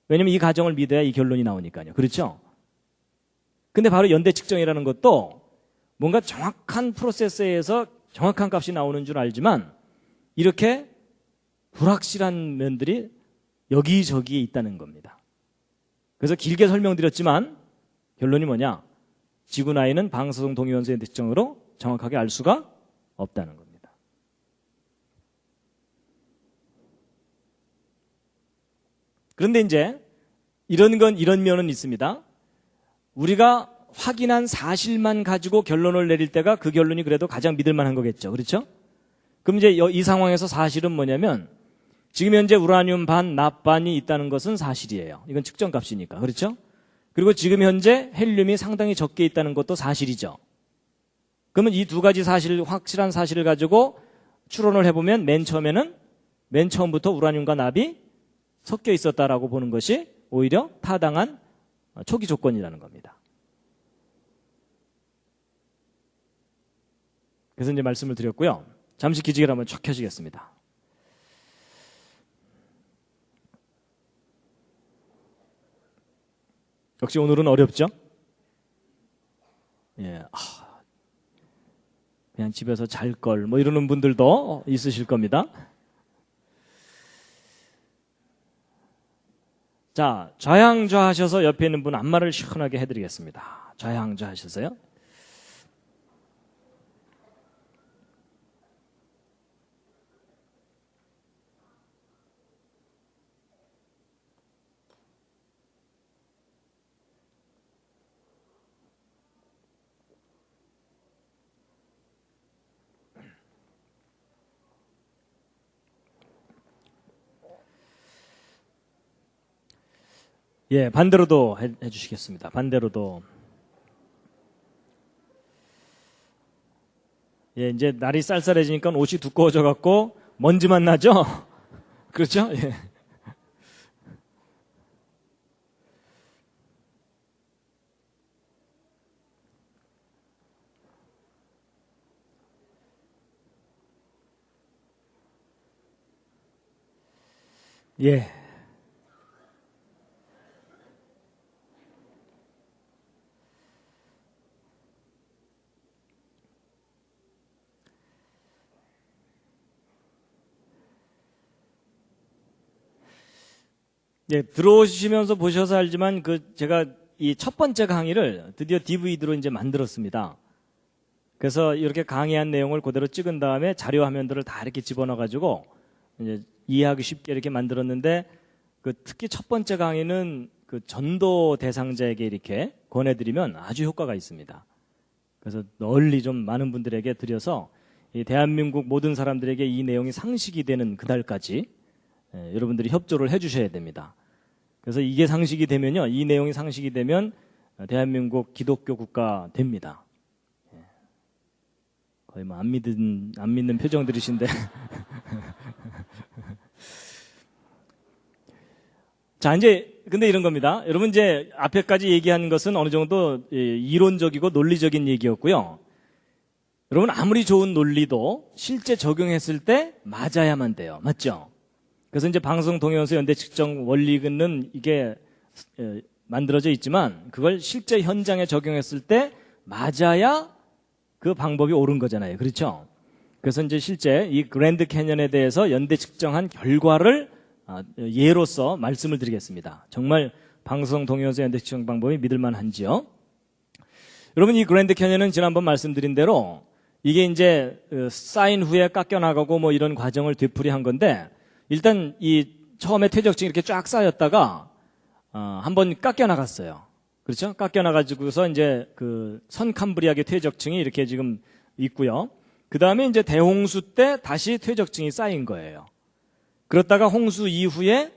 왜냐면 이 가정을 믿어야 이 결론이 나오니까요. 그렇죠? 근데 바로 연대 측정이라는 것도 뭔가 정확한 프로세스에서 정확한 값이 나오는 줄 알지만 이렇게 불확실한 면들이 여기저기에 있다는 겁니다. 그래서 길게 설명드렸지만 결론이 뭐냐? 지구 나이는 방사성 동위원소의 특징으로 정확하게 알 수가 없다는 겁니다. 그런데 이제 이런 면은 있습니다. 우리가 확인한 사실만 가지고 결론을 내릴 때가 그 결론이 그래도 가장 믿을 만한 거겠죠. 그렇죠? 그럼 이제 이 상황에서 사실은 뭐냐면 지금 현재 우라늄 반, 납반이 있다는 것은 사실이에요. 이건 측정값이니까. 그렇죠? 그리고 지금 현재 헬륨이 상당히 적게 있다는 것도 사실이죠. 그러면 이 두 가지 사실, 확실한 사실을 가지고 추론을 해보면 맨 처음부터 우라늄과 납이 섞여 있었다라고 보는 것이 오히려 타당한 초기 조건이라는 겁니다. 그래서 이제 말씀을 드렸고요. 잠시 기지개를 한번 쫙 켜시겠습니다. 역시 오늘은 어렵죠? 예, 그냥 집에서 잘 걸 뭐 이러는 분들도 있으실 겁니다. 자, 좌양좌하셔서 옆에 있는 분 안마를 시원하게 해드리겠습니다. 좌양좌하셔서요. 예, 반대로도 해주시겠습니다. 반대로도. 예, 이제 날이 쌀쌀해지니까 옷이 두꺼워져 갖고 먼지만 나죠? 그렇죠? 예. 예. 예, 들어오시면서 보셔서 알지만 제가 이 첫 번째 강의를 드디어 DVD로 이제 만들었습니다. 그래서 이렇게 강의한 내용을 그대로 찍은 다음에 자료 화면들을 다 이렇게 집어넣어 가지고 이제 이해하기 쉽게 이렇게 만들었는데 특히 첫 번째 강의는 전도 대상자에게 이렇게 권해드리면 아주 효과가 있습니다. 그래서 널리 좀 많은 분들에게 드려서 이 대한민국 모든 사람들에게 이 내용이 상식이 되는 그날까지 여러분들이 협조를 해주셔야 됩니다. 그래서 이게 상식이 되면요, 이 내용이 상식이 되면 대한민국 기독교 국가 됩니다. 거의 뭐 안 믿는 표정들이신데. 자, 이제 근데 이런 겁니다. 여러분 이제 앞에까지 얘기한 것은 어느 정도 이론적이고 논리적인 얘기였고요. 여러분 아무리 좋은 논리도 실제 적용했을 때 맞아야만 돼요. 맞죠? 그래서 이제 방송 동영상 연대 측정 원리는 이게 만들어져 있지만 그걸 실제 현장에 적용했을 때 맞아야 그 방법이 옳은 거잖아요. 그렇죠? 그래서 이제 실제 이 그랜드 캐년에 대해서 연대 측정한 결과를 예로서 말씀을 드리겠습니다. 정말 방송 동영상 연대 측정 방법이 믿을만한지요? 여러분 이 그랜드 캐년은 지난번 말씀드린 대로 이게 이제 쌓인 후에 깎여나가고 뭐 이런 과정을 되풀이한 건데 일단 이 처음에 퇴적층이 이렇게 쫙 쌓였다가 한번 깎여나갔어요. 그렇죠? 깎여나가지고서 이제 선캄브리아계 퇴적층이 이렇게 지금 있고요. 그 다음에 이제 대홍수 때 다시 퇴적층이 쌓인 거예요. 그렇다가 홍수 이후에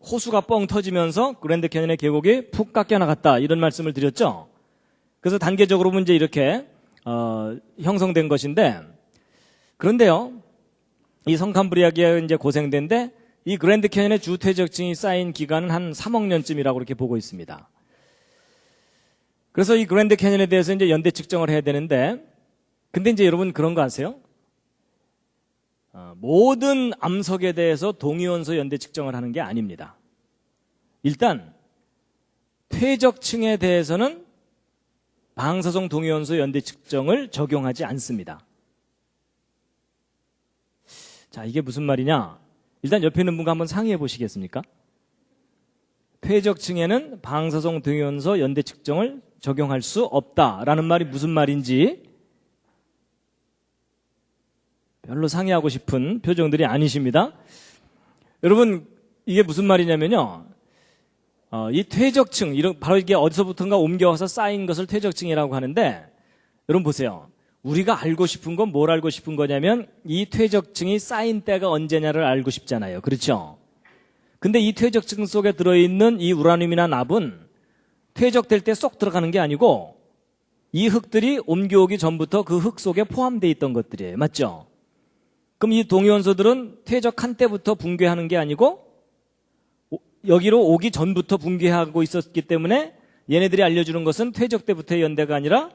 호수가 뻥 터지면서 그랜드 캐년의 계곡이 푹 깎여나갔다 이런 말씀을 드렸죠. 그래서 단계적으로 이제 이렇게 형성된 것인데 그런데요. 이 선캄브리아계가 이제 고생된데 이 그랜드 캐년의 주 퇴적층이 쌓인 기간은 한 3억 년쯤이라고 그렇게 보고 있습니다. 그래서 이 그랜드 캐년에 대해서 이제 연대 측정을 해야 되는데 근데 이제 여러분 그런 거 아세요? 모든 암석에 대해서 동위원소 연대 측정을 하는 게 아닙니다. 일단 퇴적층에 대해서는 방사성 동위원소 연대 측정을 적용하지 않습니다. 자, 이게 무슨 말이냐? 일단 옆에 있는 분과 한번 상의해 보시겠습니까? 퇴적층에는 방사성 동위원소 연대 측정을 적용할 수 없다라는 말이 무슨 말인지 별로 상의하고 싶은 표정들이 아니십니다. 여러분, 이게 무슨 말이냐면요. 이 퇴적층, 바로 이게 어디서부턴가 옮겨와서 쌓인 것을 퇴적층이라고 하는데, 여러분 보세요. 우리가 알고 싶은 건 뭘 알고 싶은 거냐면 이 퇴적층이 쌓인 때가 언제냐를 알고 싶잖아요. 그렇죠? 근데 이 퇴적층 속에 들어있는 이 우라늄이나 납은 퇴적될 때 쏙 들어가는 게 아니고 이 흙들이 옮겨오기 전부터 그 흙 속에 포함되어 있던 것들이에요. 맞죠? 그럼 이 동위원소들은 퇴적한 때부터 붕괴하는 게 아니고 여기로 오기 전부터 붕괴하고 있었기 때문에 얘네들이 알려주는 것은 퇴적 때부터의 연대가 아니라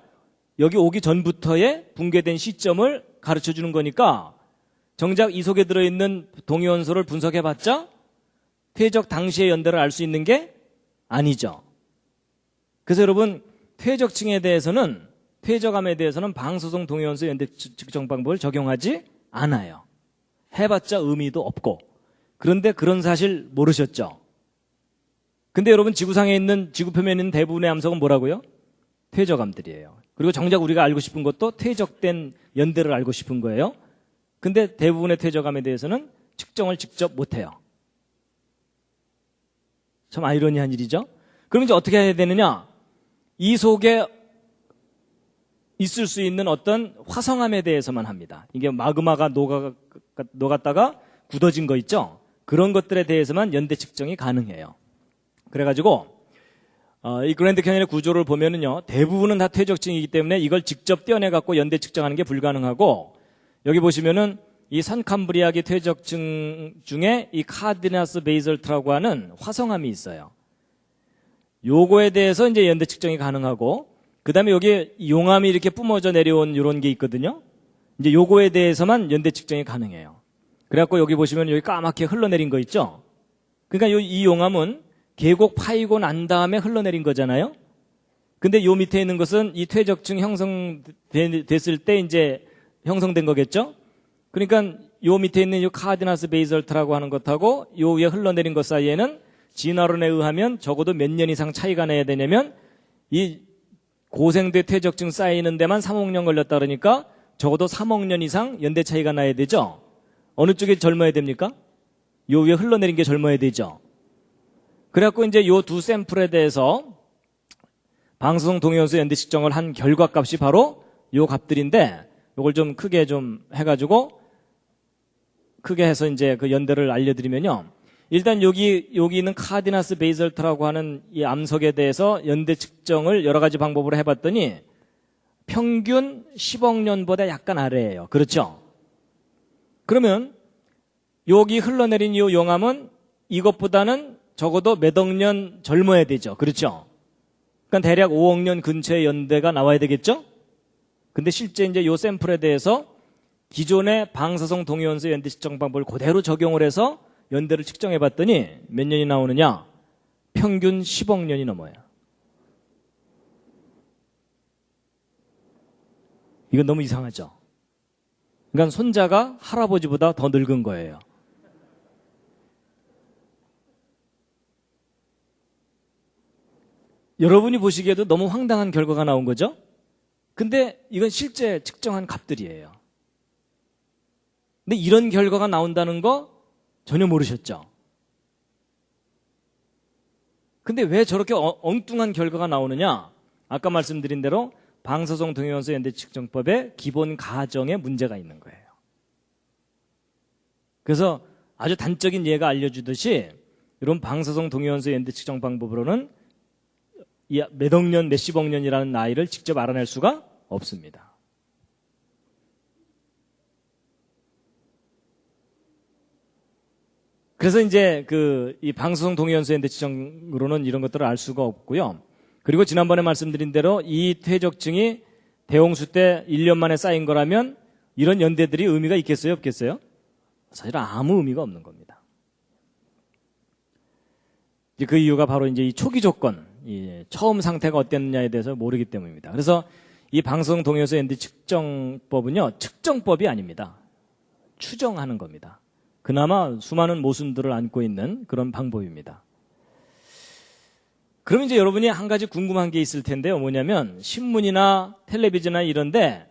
여기 오기 전부터의 붕괴된 시점을 가르쳐주는 거니까 정작 이 속에 들어있는 동위원소를 분석해봤자 퇴적 당시의 연대를 알 수 있는 게 아니죠. 그래서 여러분 퇴적층에 대해서는 퇴적암에 대해서는 방사성 동위원소 연대 측정 방법을 적용하지 않아요. 해봤자 의미도 없고. 그런데 그런 사실 모르셨죠? 근데 여러분 지구상에 있는 지구 표면에 있는 대부분의 암석은 뭐라고요? 퇴적암들이에요. 그리고 정작 우리가 알고 싶은 것도 퇴적된 연대를 알고 싶은 거예요. 근데 대부분의 퇴적암에 대해서는 측정을 직접 못해요. 참 아이러니한 일이죠. 그럼 이제 어떻게 해야 되느냐? 이 속에 있을 수 있는 어떤 화성암에 대해서만 합니다. 이게 마그마가 녹았다가 굳어진 거 있죠? 그런 것들에 대해서만 연대 측정이 가능해요. 그래가지고 이 그랜드 캐니언의 구조를 보면은요, 대부분은 다 퇴적층이기 때문에 이걸 직접 떼어내갖고 연대 측정하는 게 불가능하고, 여기 보시면은 이 산캄브리아기 퇴적층 중에 이 카디나스 베이설트라고 하는 화성암이 있어요. 요거에 대해서 이제 연대 측정이 가능하고, 그 다음에 여기 용암이 이렇게 뿜어져 내려온 이런 게 있거든요. 이제 요거에 대해서만 연대 측정이 가능해요. 그래갖고 여기 보시면 여기 까맣게 흘러내린 거 있죠? 그러니까 이 용암은 계곡 파이고 난 다음에 흘러내린 거잖아요. 근데 요 밑에 있는 것은 이 퇴적층 형성됐을 때 이제 형성된 거겠죠. 그러니까 요 밑에 있는 요 카디나스 베이설트라고 하는 것하고 요 위에 흘러내린 것 사이에는 진화론에 의하면 적어도 몇 년 이상 차이가 나야 되냐면 이 고생대 퇴적층 쌓이는 데만 3억 년 걸렸다 그러니까 적어도 3억 년 이상 연대 차이가 나야 되죠. 어느 쪽이 젊어야 됩니까? 요 위에 흘러내린 게 젊어야 되죠. 그래갖고 이제 요 두 샘플에 대해서 방사성 동위원소 연대 측정을 한 결과값이 바로 요 값들인데, 요걸 좀 크게 좀 해가지고 크게 해서 이제 그 연대를 알려드리면요. 일단 여기 있는 카디나스 베이설트라고 하는 이 암석에 대해서 연대 측정을 여러 가지 방법으로 해봤더니 평균 10억 년보다 약간 아래예요. 그렇죠? 그러면 여기 흘러내린 이 용암은 이것보다는 적어도 몇 억 년 젊어야 되죠. 그렇죠? 그러니까 대략 5억 년 근처의 연대가 나와야 되겠죠? 근데 실제 이제 요 샘플에 대해서 기존의 방사성 동위원소 연대 측정 방법을 그대로 적용을 해서 연대를 측정해 봤더니 몇 년이 나오느냐? 평균 10억 년이 넘어요. 이건 너무 이상하죠? 그러니까 손자가 할아버지보다 더 늙은 거예요. 여러분이 보시기에도 너무 황당한 결과가 나온 거죠? 근데 이건 실제 측정한 값들이에요. 근데 이런 결과가 나온다는 거 전혀 모르셨죠? 근데 왜 저렇게 엉뚱한 결과가 나오느냐? 아까 말씀드린 대로 방사성 동위원소 연대 측정법의 기본 가정에 문제가 있는 거예요. 그래서 아주 단적인 예가 알려주듯이 이런 방사성 동위원소 연대 측정 방법으로는 몇억 년, 몇십억 년이라는 나이를 직접 알아낼 수가 없습니다. 그래서 이제 이 방사성 동위원소 연대 측정으로는 이런 것들을 알 수가 없고요. 그리고 지난번에 말씀드린 대로 이 퇴적층이 대홍수 때 1년 만에 쌓인 거라면 이런 연대들이 의미가 있겠어요, 없겠어요? 사실 아무 의미가 없는 겁니다. 이제 그 이유가 바로 이제 이 초기 조건, 처음 상태가 어땠느냐에 대해서 모르기 때문입니다. 그래서 이 방사성 동위원소 연대 측정법은요, 측정법이 아닙니다. 추정하는 겁니다. 그나마 수많은 모순들을 안고 있는 그런 방법입니다. 그럼 이제 여러분이 한 가지 궁금한 게 있을 텐데요. 뭐냐면 신문이나 텔레비전이나 이런데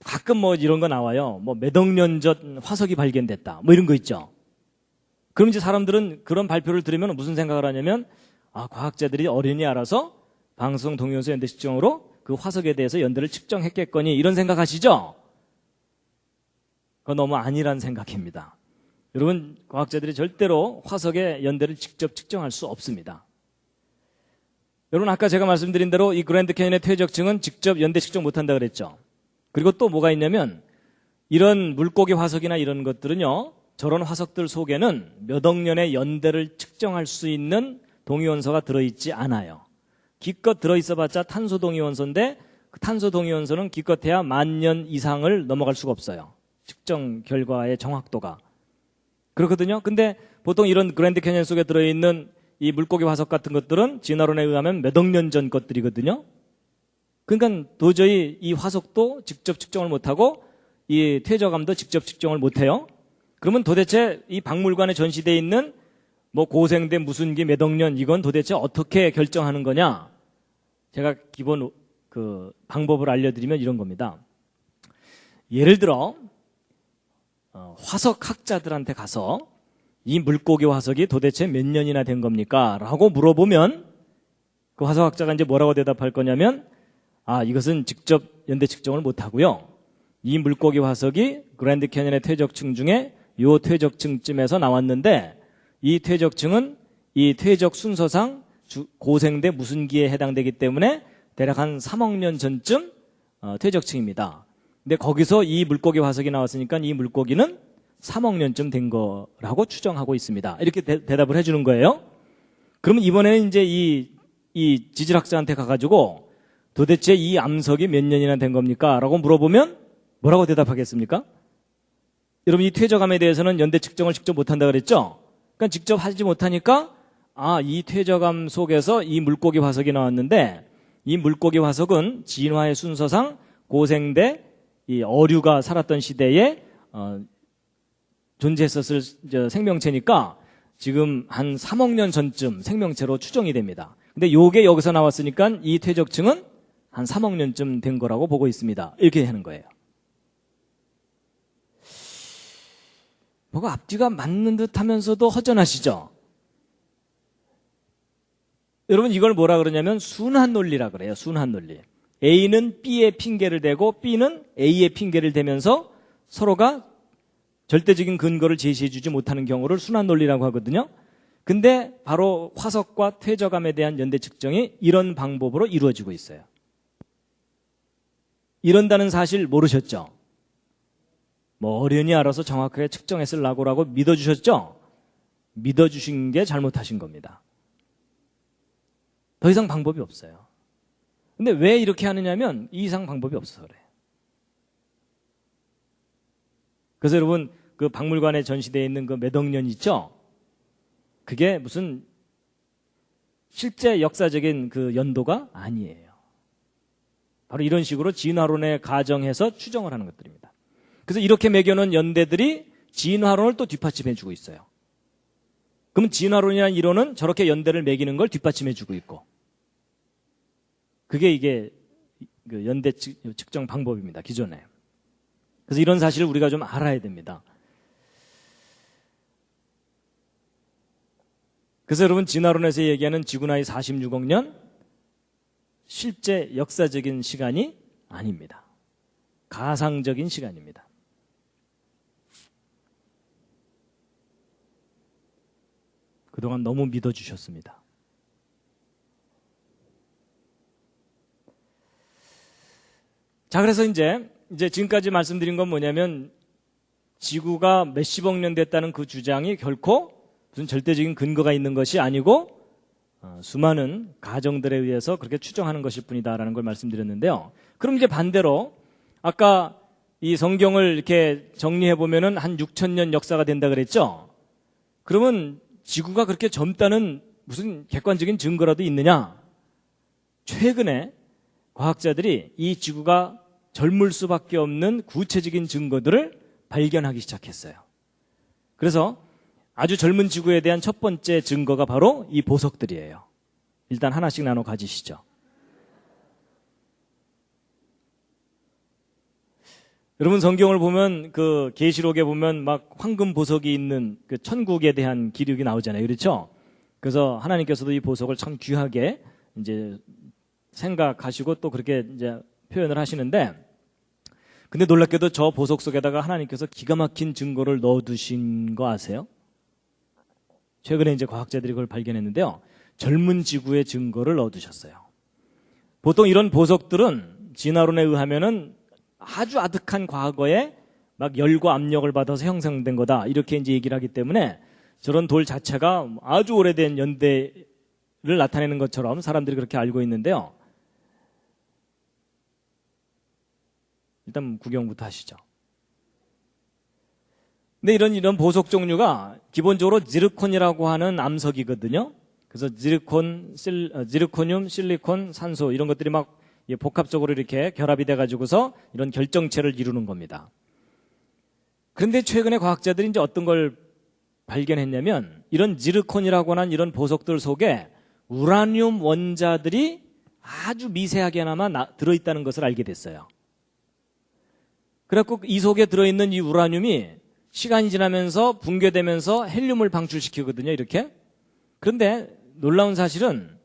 가끔 뭐 이런 거 나와요. 뭐 몇 억 년 전 화석이 발견됐다. 뭐 이런 거 있죠. 그럼 이제 사람들은 그런 발표를 들으면 무슨 생각을 하냐면 과학자들이 어련히 알아서 방사성 동위원소 연대 측정으로 그 화석에 대해서 연대를 측정했겠거니 이런 생각하시죠? 그건 너무 아니란 생각입니다. 여러분, 과학자들이 절대로 화석의 연대를 직접 측정할 수 없습니다. 여러분, 아까 제가 말씀드린 대로 이 그랜드 캐니언의 퇴적층은 직접 연대 측정 못한다 그랬죠. 그리고 또 뭐가 있냐면 이런 물고기 화석이나 이런 것들은요, 저런 화석들 속에는 몇 억 년의 연대를 측정할 수 있는 동위원소가 들어있지 않아요. 기껏 들어있어봤자 탄소 동위원소인데 그 탄소 동위원소는 기껏해야 10,000년 이상을 넘어갈 수가 없어요. 측정 결과의 정확도가. 그렇거든요. 근데 보통 이런 그랜드 캐니언 속에 들어있는 이 물고기 화석 같은 것들은 진화론에 의하면 몇 억 년 전 것들이거든요. 그러니까 도저히 이 화석도 직접 측정을 못하고 이 퇴적암도 직접 측정을 못해요. 그러면 도대체 이 박물관에 전시되어 있는 뭐 고생대 무슨 기 몇 억 년 이건 도대체 어떻게 결정하는 거냐? 제가 기본 그 방법을 알려드리면 이런 겁니다. 예를 들어 화석학자들한테 가서 이 물고기 화석이 도대체 몇 년이나 된 겁니까? 라고 물어보면 그 화석학자가 이제 뭐라고 대답할 거냐면 이것은 직접 연대 측정을 못하고요. 이 물고기 화석이 그랜드 캐니언의 퇴적층 중에 요 퇴적층쯤에서 나왔는데 이 퇴적층은 이 퇴적 순서상 고생대 무슨 기에 해당되기 때문에 대략 한 3억 년 전쯤 퇴적층입니다. 근데 거기서 이 물고기 화석이 나왔으니까 이 물고기는 3억 년쯤 된 거라고 추정하고 있습니다. 이렇게 대답을 해주는 거예요. 그러면 이번에는 이제 이 지질학자한테 가가지고 도대체 이 암석이 몇 년이나 된 겁니까? 라고 물어보면 뭐라고 대답하겠습니까? 여러분, 이 퇴적암에 대해서는 연대 측정을 직접 못한다 그랬죠? 그러니까 직접 하지 못하니까 이 퇴적암 속에서 이 물고기 화석이 나왔는데 이 물고기 화석은 진화의 순서상 고생대 이 어류가 살았던 시대에 존재했었을 생명체니까 지금 한 3억 년 전쯤 생명체로 추정이 됩니다. 근데 요게 여기서 나왔으니까 이 퇴적층은 한 3억 년쯤 된 거라고 보고 있습니다. 이렇게 하는 거예요. 뭐가 앞뒤가 맞는 듯 하면서도 허전하시죠? 여러분, 이걸 뭐라 그러냐면 순환 논리라 그래요. 순환 논리. A는 B에 핑계를 대고 B는 A에 핑계를 대면서 서로가 절대적인 근거를 제시해주지 못하는 경우를 순환 논리라고 하거든요. 근데 바로 화석과 퇴적암에 대한 연대 측정이 이런 방법으로 이루어지고 있어요. 이런다는 사실 모르셨죠? 뭐 어련히 알아서 정확하게 측정했을라고라고 믿어주셨죠? 믿어주신 게 잘못하신 겁니다. 더 이상 방법이 없어요. 근데 왜 이렇게 하느냐면 이 이상 방법이 없어서 그래요. 그래서 여러분, 그 박물관에 전시되어 있는 그 몇 억 년 있죠? 그게 무슨 실제 역사적인 그 연도가 아니에요. 바로 이런 식으로 진화론에 가정해서 추정을 하는 것들입니다. 그래서 이렇게 매겨놓은 연대들이 진화론을 또 뒷받침해주고 있어요. 그럼 진화론이라는 이론은 저렇게 연대를 매기는 걸 뒷받침해주고 있고, 그게 이게 그 연대 측정 방법입니다. 기존에. 그래서 이런 사실을 우리가 좀 알아야 됩니다. 그래서 여러분, 진화론에서 얘기하는 지구 나이 46억 년 실제 역사적인 시간이 아닙니다. 가상적인 시간입니다. 그동안 너무 믿어주셨습니다. 자, 그래서 이제 지금까지 말씀드린 건 뭐냐면 지구가 몇십억 년 됐다는 그 주장이 결코 무슨 절대적인 근거가 있는 것이 아니고 수많은 가정들에 의해서 그렇게 추정하는 것일 뿐이다라는 걸 말씀드렸는데요. 그럼 이제 반대로 아까 이 성경을 이렇게 정리해 보면은 한 6,000년 역사가 된다 그랬죠? 그러면 지구가 그렇게 젊다는 무슨 객관적인 증거라도 있느냐? 최근에 과학자들이 이 지구가 젊을 수밖에 없는 구체적인 증거들을 발견하기 시작했어요. 그래서 아주 젊은 지구에 대한 첫 번째 증거가 바로 이 보석들이에요. 일단 하나씩 나눠 가지시죠. 여러분, 성경을 보면 그 계시록에 보면 막 황금 보석이 있는 그 천국에 대한 기록이 나오잖아요. 그렇죠? 그래서 하나님께서도 이 보석을 참 귀하게 이제 생각하시고 또 그렇게 이제 표현을 하시는데, 근데 놀랍게도 저 보석 속에다가 하나님께서 기가 막힌 증거를 넣어두신 거 아세요? 최근에 이제 과학자들이 그걸 발견했는데요. 젊은 지구의 증거를 넣어두셨어요. 보통 이런 보석들은 진화론에 의하면은 아주 아득한 과거에 막 열과 압력을 받아서 형성된 거다, 이렇게 이제 얘기를 하기 때문에 저런 돌 자체가 아주 오래된 연대를 나타내는 것처럼 사람들이 그렇게 알고 있는데요. 일단 구경부터 하시죠. 근데 이런 보석 종류가 기본적으로 지르콘이라고 하는 암석이거든요. 그래서 지르코늄, 실리콘, 산소 이런 것들이 막 복합적으로 이렇게 결합이 돼가지고서 이런 결정체를 이루는 겁니다. 그런데 최근에 과학자들이 이제 어떤 걸 발견했냐면, 이런 지르콘이라고 하는 이런 보석들 속에 우라늄 원자들이 아주 미세하게나마 들어있다는 것을 알게 됐어요. 그래갖고 이 속에 들어있는 이 우라늄이 시간이 지나면서 붕괴되면서 헬륨을 방출시키거든요, 이렇게. 그런데 놀라운 사실은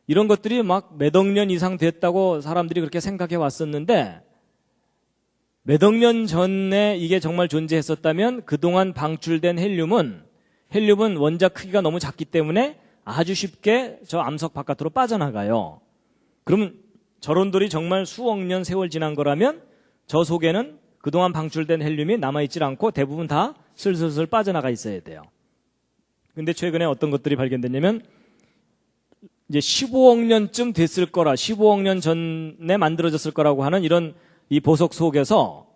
이런 것들이 막 몇 억 년 이상 됐다고 사람들이 그렇게 생각해 왔었는데, 몇 억 년 전에 이게 정말 존재했었다면 그동안 방출된 헬륨은 원자 크기가 너무 작기 때문에 아주 쉽게 저 암석 바깥으로 빠져나가요. 그러면 저런 돌이 정말 수억 년 세월 지난 거라면 저 속에는 그동안 방출된 헬륨이 남아있질 않고 대부분 다 슬슬슬 빠져나가 있어야 돼요. 근데 최근에 어떤 것들이 발견됐냐면, 이제 15억 년쯤 됐을 거라, 15억 년 전에 만들어졌을 거라고 하는 이런 이 보석 속에서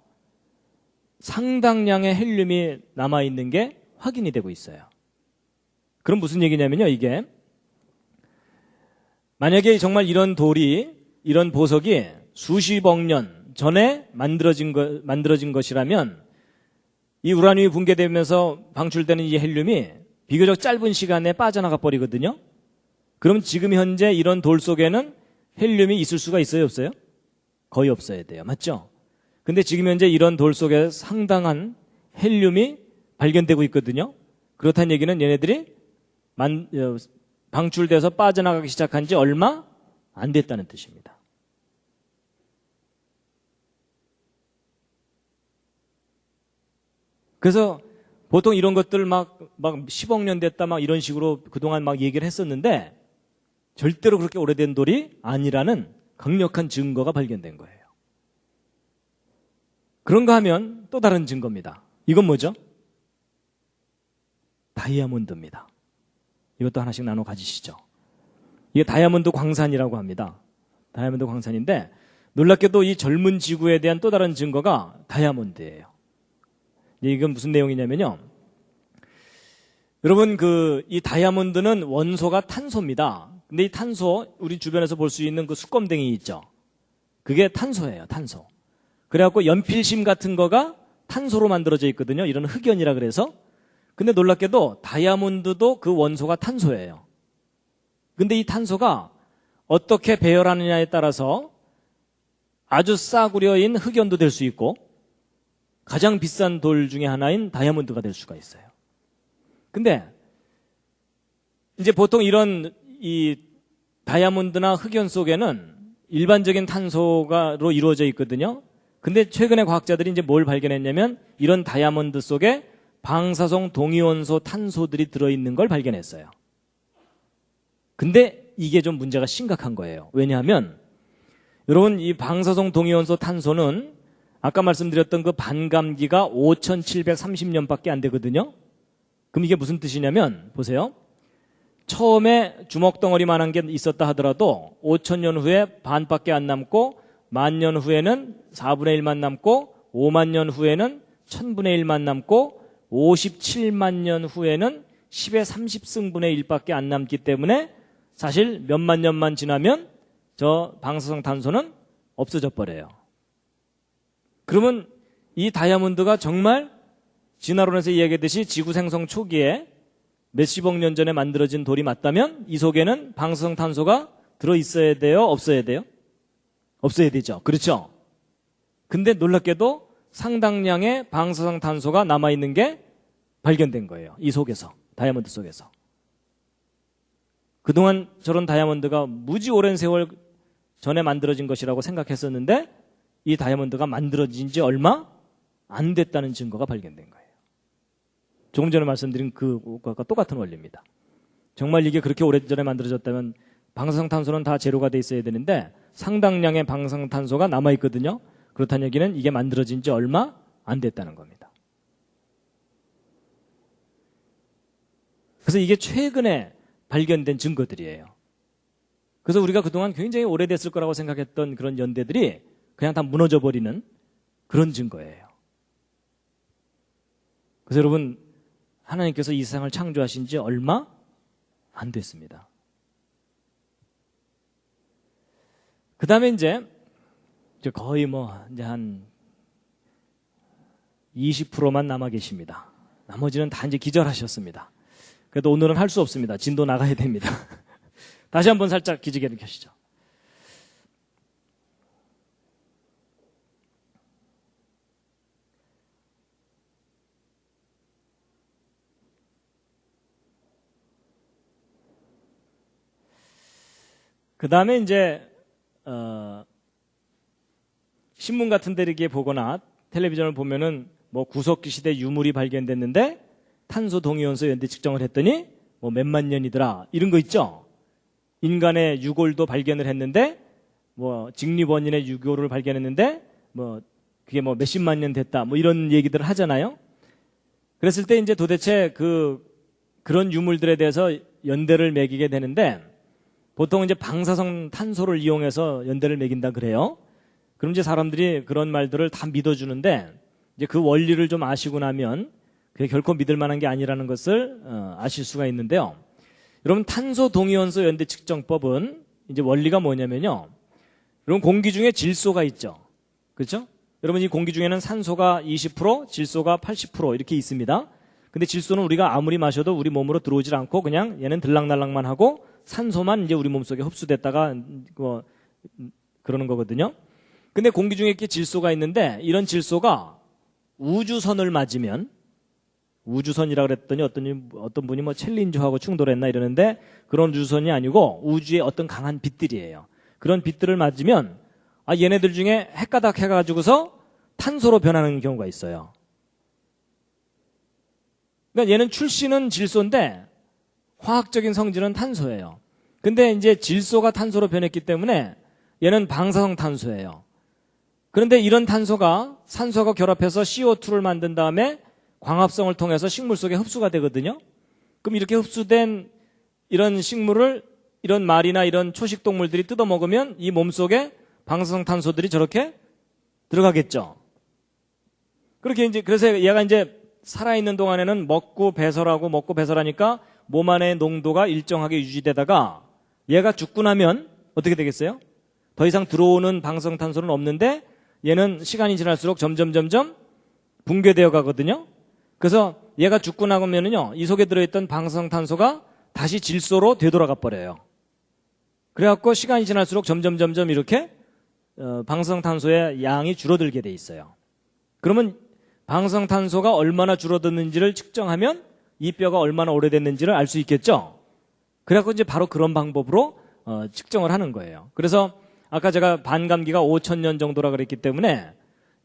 상당량의 헬륨이 남아있는 게 확인이 되고 있어요. 그럼 무슨 얘기냐면요, 이게 만약에 정말 이런 보석이 수십억 년 전에 만들어진 것이라면 이 우라늄이 붕괴되면서 방출되는 이 헬륨이 비교적 짧은 시간에 빠져나가 버리거든요. 그럼 지금 현재 이런 돌 속에는 헬륨이 있을 수가 있어요, 없어요? 거의 없어야 돼요. 맞죠? 근데 지금 현재 이런 돌 속에 상당한 헬륨이 발견되고 있거든요. 그렇다는 얘기는 얘네들이 방출돼서 빠져나가기 시작한 지 얼마 안 됐다는 뜻입니다. 그래서 보통 이런 것들 막 10억 년 됐다 막 이런 식으로 그동안 막 얘기를 했었는데, 절대로 그렇게 오래된 돌이 아니라는 강력한 증거가 발견된 거예요. 그런가 하면 또 다른 증거입니다. 이건 뭐죠? 다이아몬드입니다. 이것도 하나씩 나눠 가지시죠. 이게 다이아몬드 광산이라고 합니다. 다이아몬드 광산인데, 놀랍게도 이 젊은 지구에 대한 또 다른 증거가 다이아몬드예요. 이건 무슨 내용이냐면요, 여러분 이 다이아몬드는 원소가 탄소입니다. 근데 이 탄소, 우리 주변에서 볼 수 있는 그 수검댕이 있죠, 그게 탄소예요, 탄소. 그래갖고 연필심 같은 거가 탄소로 만들어져 있거든요. 이런 흑연이라 그래서. 근데 놀랍게도 다이아몬드도 그 원소가 탄소예요. 근데 이 탄소가 어떻게 배열하느냐에 따라서 아주 싸구려인 흑연도 될 수 있고 가장 비싼 돌 중에 하나인 다이아몬드가 될 수가 있어요. 근데 이제 보통 이런 이 다이아몬드나 흑연 속에는 일반적인 탄소로 이루어져 있거든요. 근데 최근에 과학자들이 이제 뭘 발견했냐면, 이런 다이아몬드 속에 방사성 동위원소 탄소들이 들어있는 걸 발견했어요. 근데 이게 좀 문제가 심각한 거예요. 왜냐하면 여러분, 이 방사성 동위원소 탄소는 아까 말씀드렸던 그 반감기가 5730년밖에 안 되거든요. 그럼 이게 무슨 뜻이냐면, 보세요. 처음에 주먹덩어리만한 게 있었다 하더라도 5000년 후에 반밖에 안 남고, 10,000년 후에는 4분의 1만 남고, 5만 년 후에는 1000분의 1만 남고, 57만 년 후에는 10의 30승분의 1밖에 안 남기 때문에 사실 몇만 년만 지나면 저 방사성 탄소는 없어져 버려요. 그러면 이 다이아몬드가 정말 진화론에서 이야기했듯이 지구 생성 초기에 몇십억 년 전에 만들어진 돌이 맞다면 이 속에는 방사성 탄소가 들어있어야 돼요? 없어야 돼요? 없어야 되죠. 그렇죠? 근데 놀랍게도 상당량의 방사성 탄소가 남아있는 게 발견된 거예요. 이 속에서, 다이아몬드 속에서. 그동안 저런 다이아몬드가 무지 오랜 세월 전에 만들어진 것이라고 생각했었는데 이 다이아몬드가 만들어진 지 얼마 안 됐다는 증거가 발견된 거예요. 조금 전에 말씀드린 그것과 똑같은 원리입니다. 정말 이게 그렇게 오래전에 만들어졌다면 방사성탄소는 다 제로가 돼 있어야 되는데 상당량의 방사성탄소가 남아있거든요. 그렇다는 얘기는 이게 만들어진 지 얼마 안 됐다는 겁니다. 그래서 이게 최근에 발견된 증거들이에요. 그래서 우리가 그동안 굉장히 오래됐을 거라고 생각했던 그런 연대들이 그냥 다 무너져 버리는 그런 증거예요. 그래서 여러분, 하나님께서 이 세상을 창조하신 지 얼마 안 됐습니다. 그 다음에 이제 거의 이제 한 20%만 남아 계십니다. 나머지는 다 이제 기절하셨습니다. 그래도 오늘은 할 수 없습니다. 진도 나가야 됩니다. 다시 한번 살짝 기지개를 켜시죠. 그 다음에 이제 신문 같은 데 이렇게 보거나 텔레비전을 보면은 구석기 시대 유물이 발견됐는데 탄소 동위원소 연대 측정을 했더니 몇만 년이더라 이런 거 있죠. 인간의 유골도 발견을 했는데 직립원인의 유골을 발견했는데 그게 몇십만 년 됐다 이런 얘기들을 하잖아요. 그랬을 때 이제 도대체 그런 유물들에 대해서 연대를 매기게 되는데 보통 이제 방사성 탄소를 이용해서 연대를 매긴다 그래요. 그럼 이제 사람들이 그런 말들을 다 믿어주는데 이제 그 원리를 좀 아시고 나면 그게 결코 믿을 만한 게 아니라는 것을 아실 수가 있는데요. 여러분, 탄소 동위원소 연대 측정법은 이제 원리가 뭐냐면요. 여러분, 공기 중에 질소가 있죠. 그렇죠? 여러분, 이 공기 중에는 산소가 20%, 질소가 80% 이렇게 있습니다. 근데 질소는 우리가 아무리 마셔도 우리 몸으로 들어오질 않고 그냥 얘는 들락날락만 하고 산소만 이제 우리 몸속에 흡수됐다가 그러는 거거든요. 근데 공기 중에 이렇게 질소가 있는데 이런 질소가 우주선을 맞으면 우주선이라고 그랬더니 어떤 분이 챌린저하고 충돌했나 이러는데 그런 우주선이 아니고 우주의 어떤 강한 빛들이에요. 그런 빛들을 맞으면 얘네들 중에 핵가닥 해가지고서 탄소로 변하는 경우가 있어요. 그러니까 얘는 출시는 질소인데 화학적인 성질은 탄소예요. 근데 이제 질소가 탄소로 변했기 때문에 얘는 방사성 탄소예요. 그런데 이런 탄소가 산소가 결합해서 CO2를 만든 다음에 광합성을 통해서 식물 속에 흡수가 되거든요. 그럼 이렇게 흡수된 이런 식물을 이런 말이나 이런 초식 동물들이 뜯어 먹으면 이 몸속에 방사성 탄소들이 저렇게 들어가겠죠. 그렇게 이제 그래서 얘가 이제 살아있는 동안에는 먹고 배설하니까 몸 안의 농도가 일정하게 유지되다가 얘가 죽고 나면 어떻게 되겠어요? 더 이상 들어오는 방사성 탄소는 없는데 얘는 시간이 지날수록 점점 붕괴되어 가거든요. 그래서 얘가 죽고 나면은요, 이 속에 들어있던 방사성 탄소가 다시 질소로 되돌아가 버려요. 그래갖고 시간이 지날수록 점점 이렇게 방사성 탄소의 양이 줄어들게 돼 있어요. 그러면 방사성 탄소가 얼마나 줄어들는지를 측정하면 이 뼈가 얼마나 오래됐는지를 알 수 있겠죠. 그래갖고 이제 바로 그런 방법으로 측정을 하는 거예요. 그래서 아까 제가 반감기가 5,000년 정도라 그랬기 때문에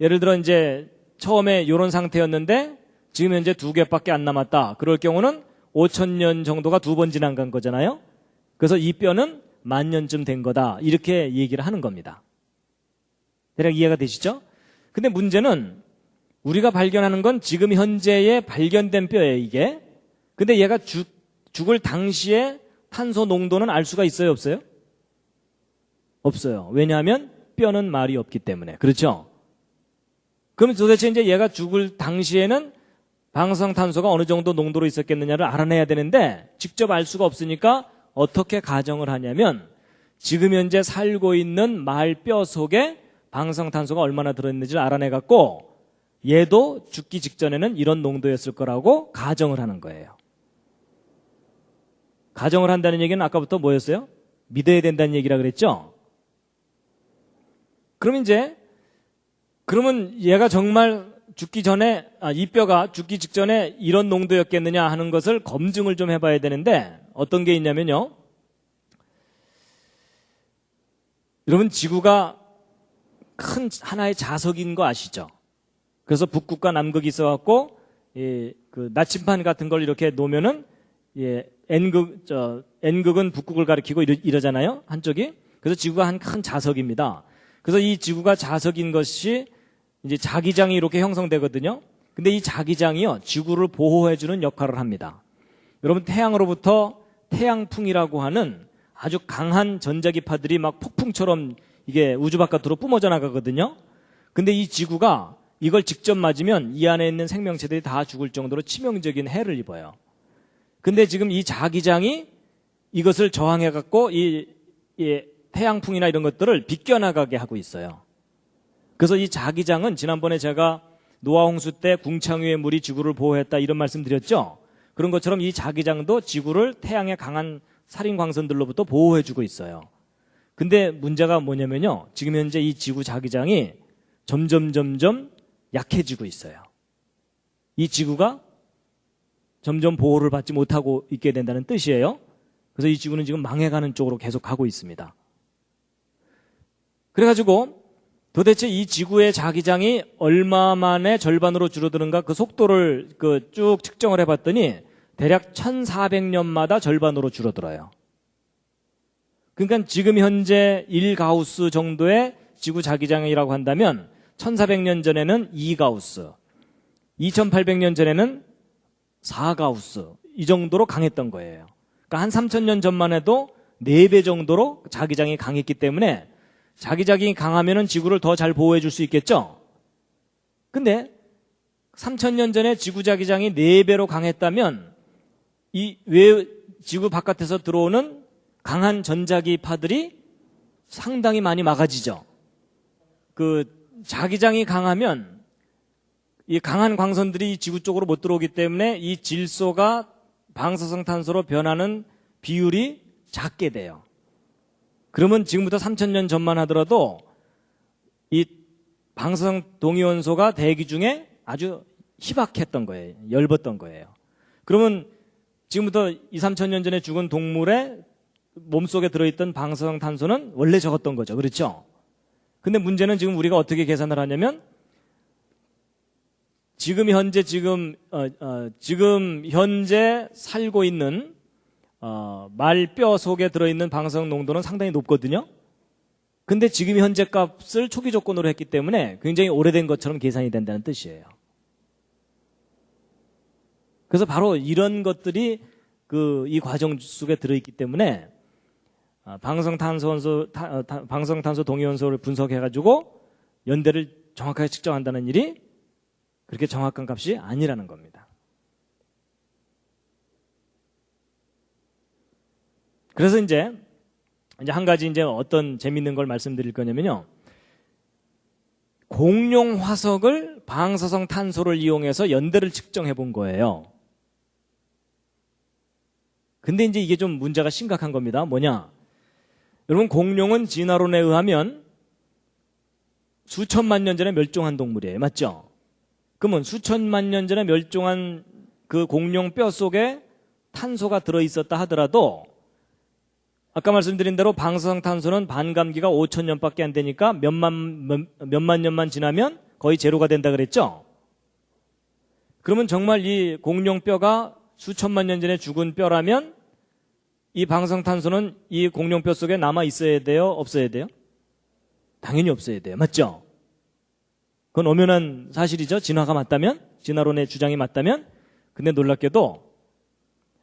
예를 들어 이제 처음에 이런 상태였는데 지금 현재 2개밖에 안 남았다. 그럴 경우는 5,000년 정도가 2번 지난 간 거잖아요. 그래서 이 뼈는 10,000년쯤 된 거다. 이렇게 얘기를 하는 겁니다. 대략 이해가 되시죠? 근데 문제는 우리가 발견하는 건 지금 현재에 발견된 뼈예요, 이게. 근데 얘가 죽을 당시에 탄소 농도는 알 수가 있어요, 없어요? 없어요. 왜냐하면 뼈는 말이 없기 때문에. 그렇죠? 그럼 도대체 이제 얘가 죽을 당시에는 방사성 탄소가 어느 정도 농도로 있었겠느냐를 알아내야 되는데 직접 알 수가 없으니까 어떻게 가정을 하냐면 지금 현재 살고 있는 말 뼈 속에 방사성 탄소가 얼마나 들어있는지를 알아내갖고 얘도 죽기 직전에는 이런 농도였을 거라고 가정을 하는 거예요. 가정을 한다는 얘기는 아까부터 뭐였어요? 믿어야 된다는 얘기라 그랬죠? 그러면 얘가 정말 죽기 전에, 이 뼈가 죽기 직전에 이런 농도였겠느냐 하는 것을 검증을 좀 해봐야 되는데 어떤 게 있냐면요. 여러분, 지구가 큰 하나의 자석인 거 아시죠? 그래서 북극과 남극이 있어갖고, 그 나침반 같은 걸 이렇게 놓으면은, N극은 북극을 가리키고 이러잖아요? 한쪽이. 그래서 지구가 한 큰 자석입니다. 그래서 이 지구가 자석인 것이 이제 자기장이 이렇게 형성되거든요. 근데 이 자기장이요, 지구를 보호해주는 역할을 합니다. 여러분, 태양으로부터 태양풍이라고 하는 아주 강한 전자기파들이 막 폭풍처럼 이게 우주 바깥으로 뿜어져 나가거든요. 근데 이 지구가 이걸 직접 맞으면 이 안에 있는 생명체들이 다 죽을 정도로 치명적인 해를 입어요. 근데 지금 이 자기장이 이것을 저항해갖고 이 태양풍이나 이런 것들을 비껴나가게 하고 있어요. 그래서 이 자기장은 지난번에 제가 노아 홍수 때 궁창 위의 물이 지구를 보호했다 이런 말씀 드렸죠. 그런 것처럼 이 자기장도 지구를 태양의 강한 살인 광선들로부터 보호해주고 있어요. 근데 문제가 뭐냐면요, 지금 현재 이 지구 자기장이 점점 약해지고 있어요. 이 지구가 점점 보호를 받지 못하고 있게 된다는 뜻이에요. 그래서 이 지구는 지금 망해가는 쪽으로 계속 가고 있습니다. 그래가지고 도대체 이 지구의 자기장이 얼마 만에 절반으로 줄어드는가 그 속도를 쭉 측정을 해봤더니 대략 1400년마다 절반으로 줄어들어요. 그러니까 지금 현재 1가우스 정도의 지구 자기장이라고 한다면 1400년 전에는 2가우스, 2800년 전에는 4가우스 이 정도로 강했던 거예요. 그러니까 한 3000년 전만 해도 4배 정도로 자기장이 강했기 때문에 자기장이 강하면은 지구를 더 잘 보호해 줄 수 있겠죠? 근데 3000년 전에 지구 자기장이 4배로 강했다면 왜 지구 바깥에서 들어오는 강한 전자기파들이 상당히 많이 막아지죠. 그 자기장이 강하면 이 강한 광선들이 지구 쪽으로 못 들어오기 때문에 이 질소가 방사성 탄소로 변하는 비율이 작게 돼요. 그러면 지금부터 3000년 전만 하더라도 이 방사성 동위원소가 대기 중에 아주 희박했던 거예요. 엷었던 거예요. 그러면 지금부터 2~3000년 전에 죽은 동물의 몸속에 들어있던 방사성 탄소는 원래 적었던 거죠. 그렇죠? 근데 문제는 지금 우리가 어떻게 계산을 하냐면 지금 현재 살고 있는 말뼈 속에 들어있는 방사성 농도는 상당히 높거든요. 근데 지금 현재 값을 초기 조건으로 했기 때문에 굉장히 오래된 것처럼 계산이 된다는 뜻이에요. 그래서 바로 이런 것들이 이 과정 속에 들어있기 때문에 방사성탄소 동위원소를 분석해가지고 연대를 정확하게 측정한다는 일이 그렇게 정확한 값이 아니라는 겁니다. 그래서 이제 한 가지 어떤 재밌는 걸 말씀드릴 거냐면요. 공룡 화석을 방사성 탄소를 이용해서 연대를 측정해 본 거예요. 근데 이제 이게 좀 문제가 심각한 겁니다. 뭐냐? 여러분, 공룡은 진화론에 의하면 수천만 년 전에 멸종한 동물이에요. 맞죠? 그러면 수천만 년 전에 멸종한 그 공룡 뼈 속에 탄소가 들어있었다 하더라도 아까 말씀드린 대로 방사성 탄소는 반감기가 5000년밖에 안 되니까 몇만 년만 지나면 거의 제로가 된다 그랬죠? 그러면 정말 이 공룡 뼈가 수천만 년 전에 죽은 뼈라면 이 방사성 탄소는 이 공룡 뼈 속에 남아 있어야 돼요? 없어야 돼요? 당연히 없어야 돼요. 맞죠? 그건 엄연한 사실이죠. 진화가 맞다면, 진화론의 주장이 맞다면. 근데 놀랍게도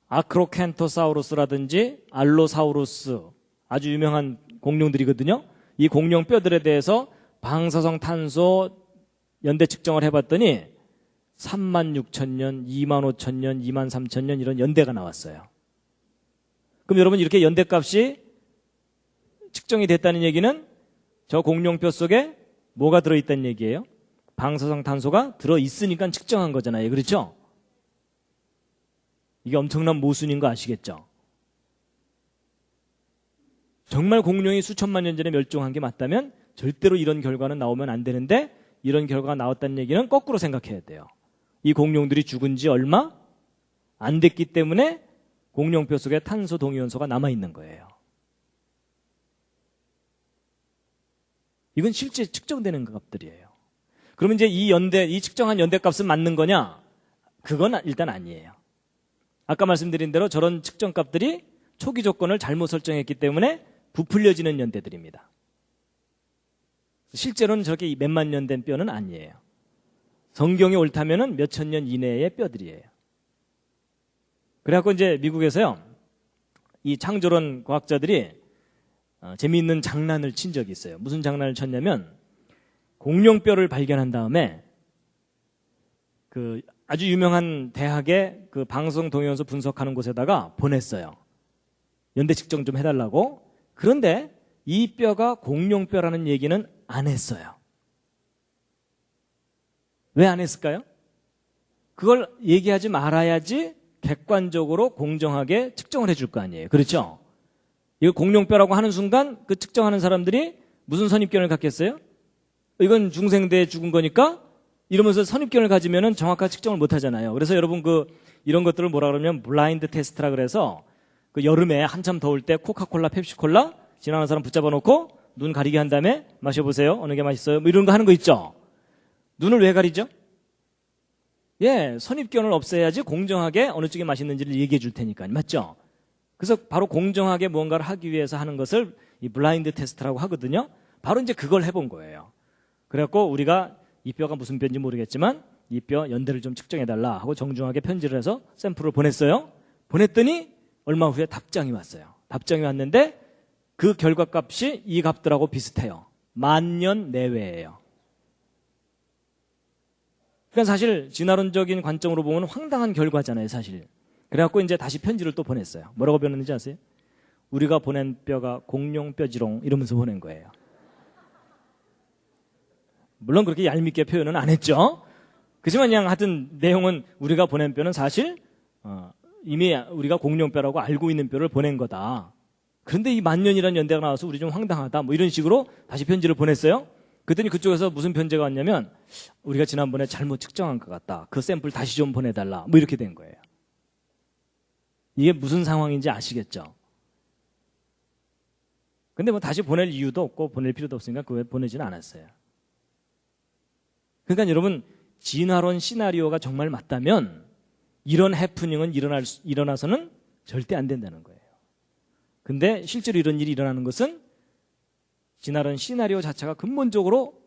아크로캔토사우루스라든지 알로사우루스, 아주 유명한 공룡들이거든요. 이 공룡 뼈들에 대해서 방사성 탄소 연대 측정을 해봤더니 36,000년, 25,000년, 23,000년 이런 연대가 나왔어요. 그럼 여러분, 이렇게 연대값이 측정이 됐다는 얘기는 저 공룡뼈 속에 뭐가 들어있다는 얘기예요? 방사성 탄소가 들어있으니까 측정한 거잖아요. 그렇죠? 이게 엄청난 모순인 거 아시겠죠? 정말 공룡이 수천만 년 전에 멸종한 게 맞다면 절대로 이런 결과는 나오면 안 되는데 이런 결과가 나왔다는 얘기는 거꾸로 생각해야 돼요. 이 공룡들이 죽은 지 얼마 안 됐기 때문에 공룡뼈 속에 탄소 동위원소가 남아있는 거예요. 이건 실제 측정되는 값들이에요. 그러면 이제 이 측정한 연대값은 맞는 거냐? 그건 일단 아니에요. 아까 말씀드린 대로 저런 측정값들이 초기 조건을 잘못 설정했기 때문에 부풀려지는 연대들입니다. 실제로는 저렇게 몇만 년 된 뼈는 아니에요. 성경이 옳다면은 몇천 년 이내의 뼈들이에요. 그래갖고 이제 미국에서요, 이 창조론 과학자들이 재미있는 장난을 친 적이 있어요. 무슨 장난을 쳤냐면, 공룡뼈를 발견한 다음에 그 아주 유명한 대학의 그 방송 동영상 분석하는 곳에다가 보냈어요. 연대 측정 좀 해달라고. 그런데 이 뼈가 공룡뼈라는 얘기는 안 했어요. 왜 안 했을까요? 그걸 얘기하지 말아야지 객관적으로 공정하게 측정을 해줄 거 아니에요. 그렇죠? 이거 공룡뼈라고 하는 순간 그 측정하는 사람들이 무슨 선입견을 갖겠어요? 이건 중생대에 죽은 거니까 이러면서 선입견을 가지면은 정확한 측정을 못 하잖아요. 그래서 여러분 이런 것들을 뭐라 그러면 블라인드 테스트라 그래서 그 여름에 한참 더울 때 코카콜라, 펩시콜라 지나가는 사람 붙잡아 놓고 눈 가리게 한 다음에 마셔보세요. 어느 게 맛있어요? 뭐 이런 거 하는 거 있죠? 눈을 왜 가리죠? 예, 선입견을 없애야지 공정하게 어느 쪽이 맛있는지를 얘기해 줄 테니까요. 맞죠? 그래서 바로 공정하게 무언가를 하기 위해서 하는 것을 이 블라인드 테스트라고 하거든요. 바로 이제 그걸 해본 거예요. 그래갖고 우리가 이 뼈가 무슨 뼈인지 모르겠지만 이 뼈 연대를 좀 측정해달라 하고 정중하게 편지를 해서 샘플을 보냈어요. 보냈더니 얼마 후에 답장이 왔어요. 답장이 왔는데 그 결과값이 이 값들하고 비슷해요. 10,000년 내외예요. 그러니까 사실 진화론적인 관점으로 보면 황당한 결과잖아요, 사실. 그래갖고 이제 다시 편지를 또 보냈어요. 뭐라고 보냈는지 아세요? 우리가 보낸 뼈가 공룡뼈지롱 이러면서 보낸 거예요. 물론 그렇게 얄밉게 표현은 안 했죠. 그렇지만 그냥 하여튼 내용은 우리가 보낸 뼈는 사실 이미 우리가 공룡뼈라고 알고 있는 뼈를 보낸 거다. 그런데 이 10,000년이라는 연대가 나와서 우리 좀 황당하다. 뭐 이런 식으로 다시 편지를 보냈어요. 그랬더니 그쪽에서 무슨 편지가 왔냐면 우리가 지난번에 잘못 측정한 것 같다. 그 샘플 다시 좀 보내달라. 뭐 이렇게 된 거예요. 이게 무슨 상황인지 아시겠죠? 근데 뭐 다시 보낼 이유도 없고 보낼 필요도 없으니까 그거 보내지는 않았어요. 그러니까 여러분 진화론 시나리오가 정말 맞다면 이런 해프닝은 일어나서는 절대 안 된다는 거예요. 근데 실제로 이런 일이 일어나는 것은 진화론 시나리오 자체가 근본적으로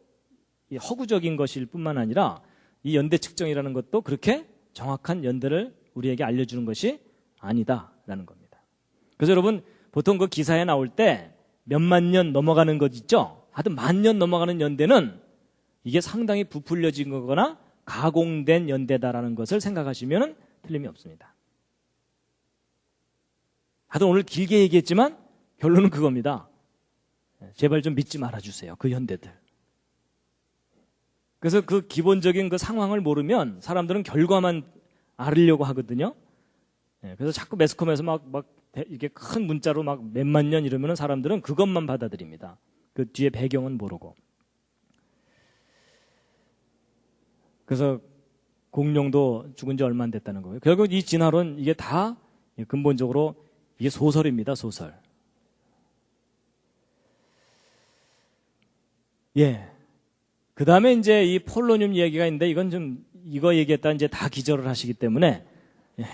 허구적인 것일 뿐만 아니라 이 연대 측정이라는 것도 그렇게 정확한 연대를 우리에게 알려주는 것이 아니다라는 겁니다. 그래서 여러분 보통 그 기사에 나올 때 몇만 년 넘어가는 것 있죠? 하여튼 10,000년 넘어가는 연대는 이게 상당히 부풀려진 거거나 가공된 연대다라는 것을 생각하시면 틀림이 없습니다. 하여튼 오늘 길게 얘기했지만 결론은 그겁니다. 제발 좀 믿지 말아주세요. 그 연대들. 그래서 그 기본적인 그 상황을 모르면 사람들은 결과만 알으려고 하거든요. 그래서 자꾸 매스컴에서 막 이렇게 큰 문자로 막 몇만 년 이러면 사람들은 그것만 받아들입니다. 그 뒤에 배경은 모르고. 그래서 공룡도 죽은 지 얼마 안 됐다는 거예요. 결국 이 진화론 이게 다 근본적으로 이게 소설입니다. 소설. 예. 그 다음에 이제 이 폴로늄 얘기가 있는데 이건 좀 이거 얘기했다 이제 다 기절을 하시기 때문에 예.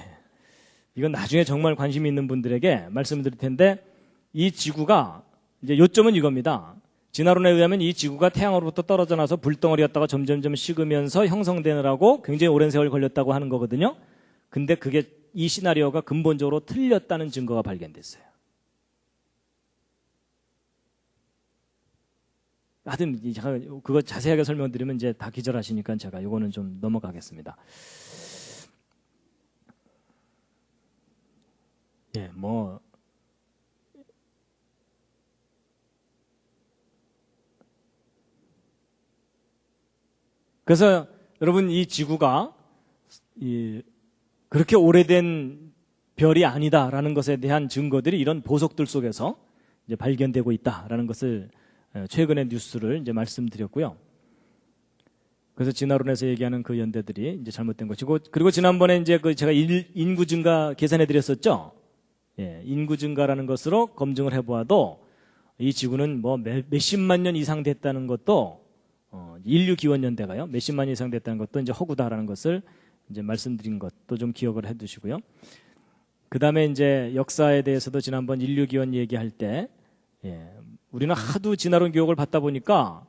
이건 나중에 정말 관심 있는 분들에게 말씀을 드릴 텐데 이 지구가 이제 요점은 이겁니다. 진화론에 의하면 이 지구가 태양으로부터 떨어져 나서 불덩어리였다가 점점점 식으면서 형성되느라고 굉장히 오랜 세월 걸렸다고 하는 거거든요. 근데 그게 이 시나리오가 근본적으로 틀렸다는 증거가 발견됐어요. 하여튼 제가 그거 자세하게 설명드리면 이제 다 기절하시니까 제가 이거는 좀 넘어가겠습니다. 예, 뭐 그래서 여러분 이 지구가 그렇게 오래된 별이 아니다라는 것에 대한 증거들이 이런 보석들 속에서 이제 발견되고 있다라는 것을 최근의 뉴스를 이제 말씀드렸고요. 그래서 진화론에서 얘기하는 그 연대들이 이제 잘못된 것이고, 그리고 지난번에 이제 그 제가 인구 증가 계산해 드렸었죠. 예, 인구 증가라는 것으로 검증을 해보아도 이 지구는 뭐 몇십만 년 이상 됐다는 것도 인류 기원 연대가요. 몇십만 년 이상 됐다는 것도 이제 허구다라는 것을 이제 말씀드린 것도 좀 기억을 해 두시고요. 그다음에 이제 역사에 대해서도 지난번 인류 기원 얘기할 때 우리는 하도 진화론 교육을 받다 보니까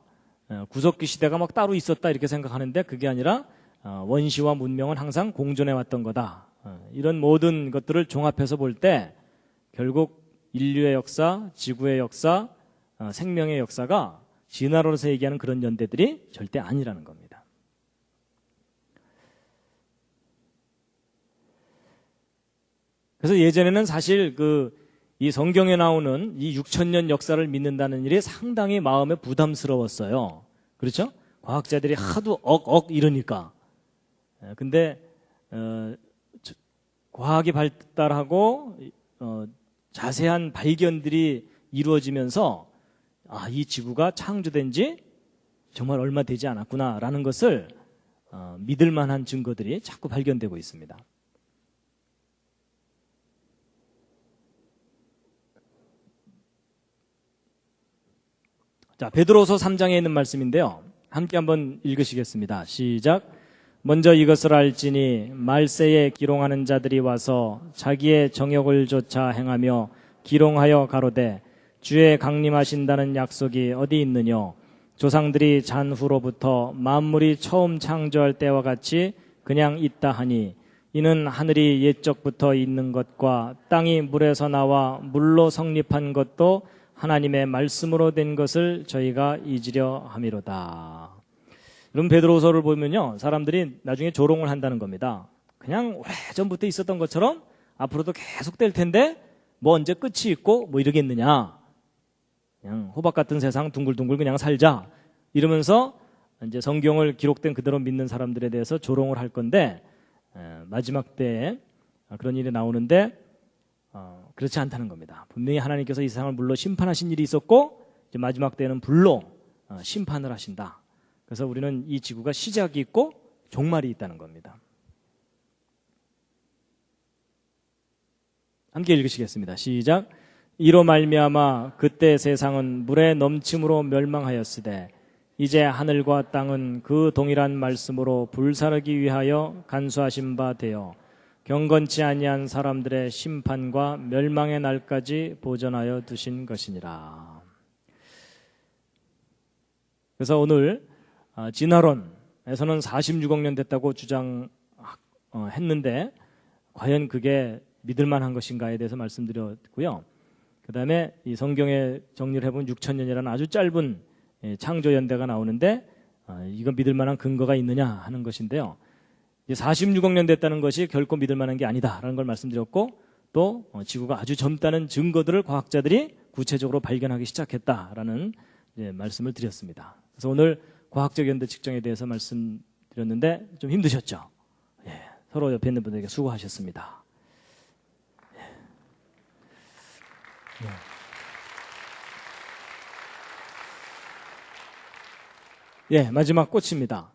구석기 시대가 막 따로 있었다 이렇게 생각하는데 그게 아니라 원시와 문명은 항상 공존해 왔던 거다. 이런 모든 것들을 종합해서 볼 때 결국 인류의 역사, 지구의 역사, 생명의 역사가 진화론에서 얘기하는 그런 연대들이 절대 아니라는 겁니다. 그래서 예전에는 사실 이 성경에 나오는 이 6,000년 역사를 믿는다는 일이 상당히 마음에 부담스러웠어요. 그렇죠? 과학자들이 하도 이러니까. 근데 과학이 발달하고 자세한 발견들이 이루어지면서 이 지구가 창조된 지 정말 얼마 되지 않았구나라는 것을 믿을 만한 증거들이 자꾸 발견되고 있습니다. 자, 베드로서 3장에 있는 말씀인데요. 함께 한번 읽으시겠습니다. 시작. 먼저 이것을 알지니 말세에 기롱하는 자들이 와서 자기의 정욕을 조차 행하며 기롱하여 가로되 주의 강림하신다는 약속이 어디 있느뇨? 조상들이 잔후로부터 만물이 처음 창조할 때와 같이 그냥 있다 하니 이는 하늘이 옛적부터 있는 것과 땅이 물에서 나와 물로 성립한 것도 하나님의 말씀으로 된 것을 저희가 잊으려 함이로다. 그럼 베드로서를 보면요, 사람들이 나중에 조롱을 한다는 겁니다. 그냥 오래전부터 있었던 것처럼 앞으로도 계속 될 텐데 뭐 언제 끝이 있고 뭐 이러겠느냐. 그냥 호박 같은 세상 둥글둥글 그냥 살자. 이러면서 이제 성경을 기록된 그대로 믿는 사람들에 대해서 조롱을 할 건데 마지막 때에 그런 일이 나오는데 그렇지 않다는 겁니다. 분명히 하나님께서 이 세상을 물로 심판하신 일이 있었고 이제 마지막 때는 불로 심판을 하신다. 그래서 우리는 이 지구가 시작이 있고 종말이 있다는 겁니다. 함께 읽으시겠습니다. 시작. 이로 말미암아 그때 세상은 물의 넘침으로 멸망하였으되 이제 하늘과 땅은 그 동일한 말씀으로 불사르기 위하여 간수하신 바 되어 경건치 아니한 사람들의 심판과 멸망의 날까지 보존하여 두신 것이니라. 그래서 오늘 진화론에서는 46억 년 됐다고 주장했는데 과연 그게 믿을 만한 것인가에 대해서 말씀드렸고요. 그 다음에 이 성경에 정리를 해보면 6,000년이라는 아주 짧은 창조 연대가 나오는데 이건 믿을 만한 근거가 있느냐 하는 것인데요. 46억 년 됐다는 것이 결코 믿을 만한 게 아니다라는 걸 말씀드렸고 또 지구가 아주 젊다는 증거들을 과학자들이 구체적으로 발견하기 시작했다라는 말씀을 드렸습니다. 그래서 오늘 과학적 연대 측정에 대해서 말씀드렸는데 좀 힘드셨죠? 서로 옆에 있는 분들에게 수고하셨습니다. 마지막 꽃입니다.